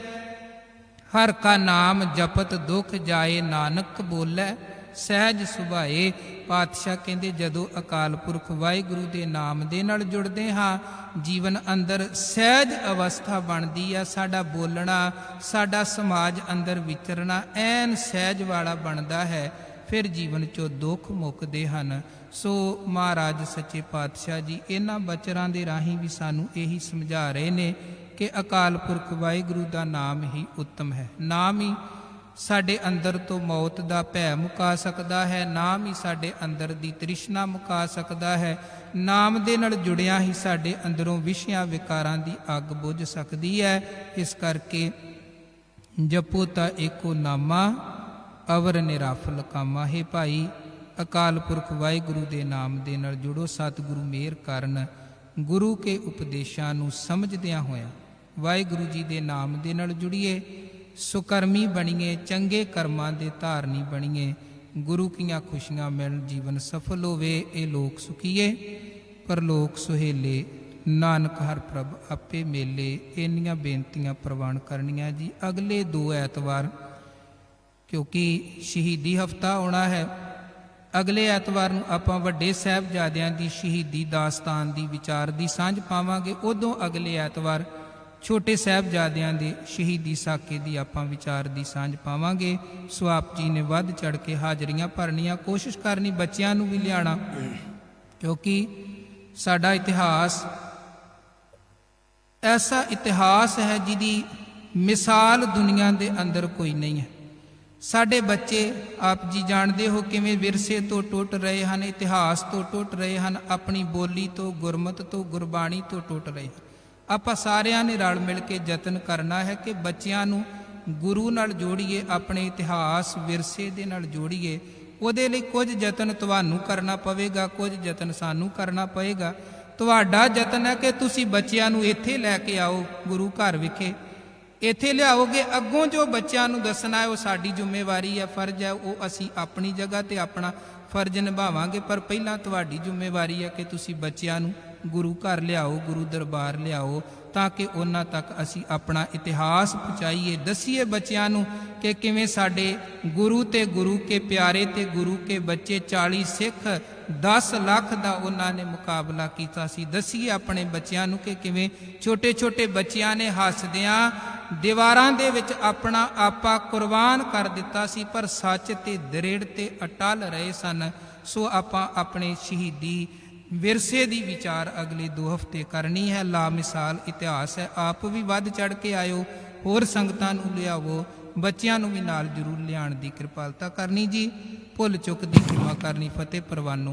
ਹਰ ਕਾ ਨਾਮ ਜਪਤ ਦੁਖ ਜਾਏ, ਨਾਨਕ ਬੋਲੇ ਸਹਿਜ ਸੁਭਾਏ। ਪਾਤਸ਼ਾਹ ਕਹਿੰਦੇ ਜਦੋਂ ਅਕਾਲ ਪੁਰਖ ਵਾਹਿਗੁਰੂ ਦੇ ਨਾਮ ਦੇ ਨਾਲ ਜੁੜਦੇ ਹਾਂ, ਜੀਵਨ ਅੰਦਰ ਸਹਿਜ ਅਵਸਥਾ ਬਣਦੀ ਆ। ਸਾਡਾ ਬੋਲਣਾ, ਸਾਡਾ ਸਮਾਜ ਅੰਦਰ ਵਿਚਰਨਾ ਐਨ ਸਹਿਜ ਵਾਲਾ ਬਣਦਾ ਹੈ। ਫਿਰ ਜੀਵਨ 'ਚੋਂ ਦੁੱਖ ਮੁੱਕਦੇ ਹਨ। ਸੋ ਮਹਾਰਾਜ ਸੱਚੇ ਪਾਤਸ਼ਾਹ ਜੀ ਇਹਨਾਂ ਬਚਰਾਂ ਦੇ ਰਾਹੀਂ ਵੀ ਸਾਨੂੰ ਇਹੀ ਸਮਝਾ ਰਹੇ ਨੇ ਕਿ ਅਕਾਲ ਪੁਰਖ ਵਾਹਿਗੁਰੂ ਦਾ ਨਾਮ ਹੀ ਉੱਤਮ ਹੈ। ਨਾਮ ਹੀ ਸਾਡੇ ਅੰਦਰ ਤੋਂ ਮੌਤ ਦਾ ਭੈ ਮੁਕਾ ਸਕਦਾ ਹੈ, ਨਾਮ ਹੀ ਸਾਡੇ ਅੰਦਰ ਦੀ ਤ੍ਰਿਸ਼ਨਾ ਮੁਕਾ ਸਕਦਾ ਹੈ। ਨਾਮ ਦੇ ਨਾਲ ਜੁੜਿਆ ਹੀ ਸਾਡੇ ਅੰਦਰੋਂ ਵਿਸ਼ਿਆਂ ਵਿਕਾਰਾਂ ਦੀ ਅੱਗ ਬੁਝ ਸਕਦੀ ਹੈ। ਇਸ ਕਰਕੇ ਜਪੋ ਤਾਂ ਏਕੋ ਨਾਮਾ ਅਵਰ ਨਿਰਾਫਲ ਕਾਮਾ। ਹੈ ਭਾਈ, ਅਕਾਲ ਪੁਰਖ ਵਾਹਿਗੁਰੂ ਦੇ ਨਾਮ ਦੇ ਨਾਲ ਜੁੜੋ। ਸਤਿਗੁਰੂ ਮਿਹਰ ਕਰਨ, ਗੁਰੂ ਕੇ ਉਪਦੇਸ਼ਾਂ ਨੂੰ ਸਮਝਦਿਆਂ ਹੋਇਆਂ ਵਾਹਿਗੁਰੂ ਜੀ ਦੇ ਨਾਮ ਦੇ ਨਾਲ ਜੁੜੀਏ, ਸੁਕਰਮੀ ਬਣੀਏ, ਚੰਗੇ ਕਰਮਾਂ ਦੇ ਧਾਰਨੀ ਬਣੀਏ, ਗੁਰੂ ਕੀਆਂ ਖੁਸ਼ੀਆਂ ਮਿਲ ਜੀਵਨ ਸਫਲ ਹੋਵੇ। ਇਹ ਲੋਕ ਸੁਖੀਏ ਪਰਲੋਕ ਸੁਹੇਲੇ, ਨਾਨਕ ਹਰ ਪ੍ਰਭ ਆਪੇ ਮੇਲੇ। ਇੰਨੀਆਂ ਬੇਨਤੀਆਂ ਪ੍ਰਵਾਨ ਕਰਨੀਆਂ ਜੀ। ਅਗਲੇ 2 ਐਤਵਾਰ, ਕਿਉਂਕਿ ਸ਼ਹੀਦੀ ਹਫਤਾ ਆਉਣਾ ਹੈ, ਅਗਲੇ ਐਤਵਾਰ ਨੂੰ ਆਪਾਂ ਵੱਡੇ ਸਾਹਿਬਜ਼ਾਦਿਆਂ ਦੀ ਸ਼ਹੀਦੀ ਦਾਸਤਾਨ ਦੀ ਵਿਚਾਰ ਦੀ ਸਾਂਝ ਪਾਵਾਂਗੇ। ਉਦੋਂ ਅਗਲੇ ਐਤਵਾਰ ਛੋਟੇ ਸਾਹਿਬਜ਼ਾਦਿਆਂ ਦੇ ਸ਼ਹੀਦੀ ਸਾਕੇ ਦੀ ਆਪਾਂ ਵਿਚਾਰ ਦੀ ਸਾਂਝ ਪਾਵਾਂਗੇ। ਸੋ ਆਪ ਜੀ ਨੇ ਵੱਧ ਚੜ ਕੇ ਹਾਜ਼ਰੀਆਂ ਭਰਨੀਆਂ, ਕੋਸ਼ਿਸ਼ ਕਰਨੀ ਬੱਚਿਆਂ ਨੂੰ ਵੀ ਲਿਆਣਾ, ਕਿਉਂਕਿ ਸਾਡਾ ਇਤਿਹਾਸ ਐਸਾ ਇਤਿਹਾਸ ਹੈ ਜਿਹਦੀ ਮਿਸਾਲ ਦੁਨੀਆ ਦੇ ਅੰਦਰ ਕੋਈ ਨਹੀਂ ਹੈ। ਸਾਡੇ ਬੱਚੇ ਆਪ ਜੀ ਜਾਣਦੇ ਹੋ ਕਿਵੇਂ ਵਿਰਸੇ ਤੋਂ ਟੁੱਟ ਰਹੇ ਹਨ, ਇਤਿਹਾਸ ਤੋਂ ਟੁੱਟ ਰਹੇ ਹਨ, ਆਪਣੀ ਬੋਲੀ ਤੋਂ, ਗੁਰਮਤ ਤੋਂ, ਗੁਰਬਾਣੀ ਤੋਂ ਟੁੱਟ ਰਹੇ ਹਨ। ਆਪਾਂ ਸਾਰਿਆਂ ਨੇ ਰਲ ਮਿਲ ਕੇ ਯਤਨ ਕਰਨਾ ਹੈ ਕਿ ਬੱਚਿਆਂ ਨੂੰ ਗੁਰੂ ਨਾਲ ਜੋੜੀਏ, ਆਪਣੇ ਇਤਿਹਾਸ ਵਿਰਸੇ ਦੇ ਨਾਲ ਜੋੜੀਏ। ਉਹਦੇ ਲਈ ਕੁਝ ਯਤਨ ਤੁਹਾਨੂੰ ਕਰਨਾ ਪਵੇਗਾ, ਕੁਝ ਯਤਨ ਸਾਨੂੰ ਕਰਨਾ ਪਏਗਾ। ਤੁਹਾਡਾ ਯਤਨ ਹੈ ਕਿ ਤੁਸੀਂ ਬੱਚਿਆਂ ਨੂੰ ਇੱਥੇ ਲੈ ਕੇ ਆਓ, ਗੁਰੂ ਘਰ ਵਿਖੇ ਇੱਥੇ ਲਿਆਓਗੇ। ਅੱਗੋਂ ਜੋ ਬੱਚਿਆਂ ਨੂੰ ਦੱਸਣਾ ਹੈ ਉਹ ਸਾਡੀ ਜ਼ਿੰਮੇਵਾਰੀ ਹੈ, ਫਰਜ਼ ਹੈ, ਉਹ ਅਸੀਂ ਆਪਣੀ ਜਗ੍ਹਾ ਤੇ ਆਪਣਾ ਫਰਜ਼ ਨਿਭਾਵਾਂਗੇ। ਪਰ ਪਹਿਲਾਂ ਤੁਹਾਡੀ ਜ਼ਿੰਮੇਵਾਰੀ ਹੈ ਕਿ ਤੁਸੀਂ ਬੱਚਿਆਂ ਨੂੰ ਗੁਰੂ ਘਰ ਲਿਆਓ, ਗੁਰੂ ਦਰਬਾਰ ਲਿਆਓ, ਤਾਂ ਕਿ ਉਹਨਾਂ ਤੱਕ ਅਸੀਂ ਆਪਣਾ ਇਤਿਹਾਸ ਪਹੁੰਚਾਈਏ। ਦੱਸੀਏ ਬੱਚਿਆਂ ਨੂੰ ਕਿ ਕਿਵੇਂ ਸਾਡੇ ਗੁਰੂ ਤੇ ਗੁਰੂ ਕੇ ਪਿਆਰੇ ਤੇ ਗੁਰੂ ਕੇ ਬੱਚੇ 40 ਸਿੱਖ 10 ਲੱਖ ਦਾ ਉਹਨਾਂ ਨੇ ਮੁਕਾਬਲਾ ਕੀਤਾ ਸੀ। ਦੱਸੀਏ ਆਪਣੇ ਬੱਚਿਆਂ ਨੂੰ ਕਿ ਕਿਵੇਂ ਛੋਟੇ ਛੋਟੇ ਬੱਚਿਆਂ ਨੇ ਹੱਸਦਿਆਂ ਦੀਵਾਰਾਂ ਦੇ ਵਿੱਚ ਆਪਣਾ ਆਪਾ ਕੁਰਬਾਨ ਕਰ ਦਿੱਤਾ ਸੀ, ਪਰ ਸੱਚ ਤੇ ਦ੍ਰਿੜ ਤੇ ਅਟਲ ਰਹੇ ਸਨ। ਸੋ ਆਪਾਂ ਆਪਣੇ ਸ਼ਹੀਦੀ ਵਿਰਸੇ ਦੀ ਵਿਚਾਰ ਅਗਲੇ 2 ਹਫ਼ਤੇ ਕਰਨੀ ਹੈ। ਲਾ ਮਿਸਾਲ ਇਤਿਹਾਸ ਹੈ। ਆਪ ਵੀ ਵੱਧ ਚੜ ਕੇ ਆਇਓ, ਹੋਰ ਸੰਗਤਾਂ ਨੂੰ ਲਿਆਵੋ, ਬੱਚਿਆਂ ਨੂੰ ਵੀ ਨਾਲ ਜ਼ਰੂਰ ਲਿਆਉਣ ਦੀ ਕਿਰਪਾਲਤਾ ਕਰਨੀ ਜੀ। ਭੁੱਲ ਚੁੱਕ ਦੀ ਖਿਮਾ ਕਰਨੀ। ਫਤਿਹ ਪ੍ਰਵਾਨੋ।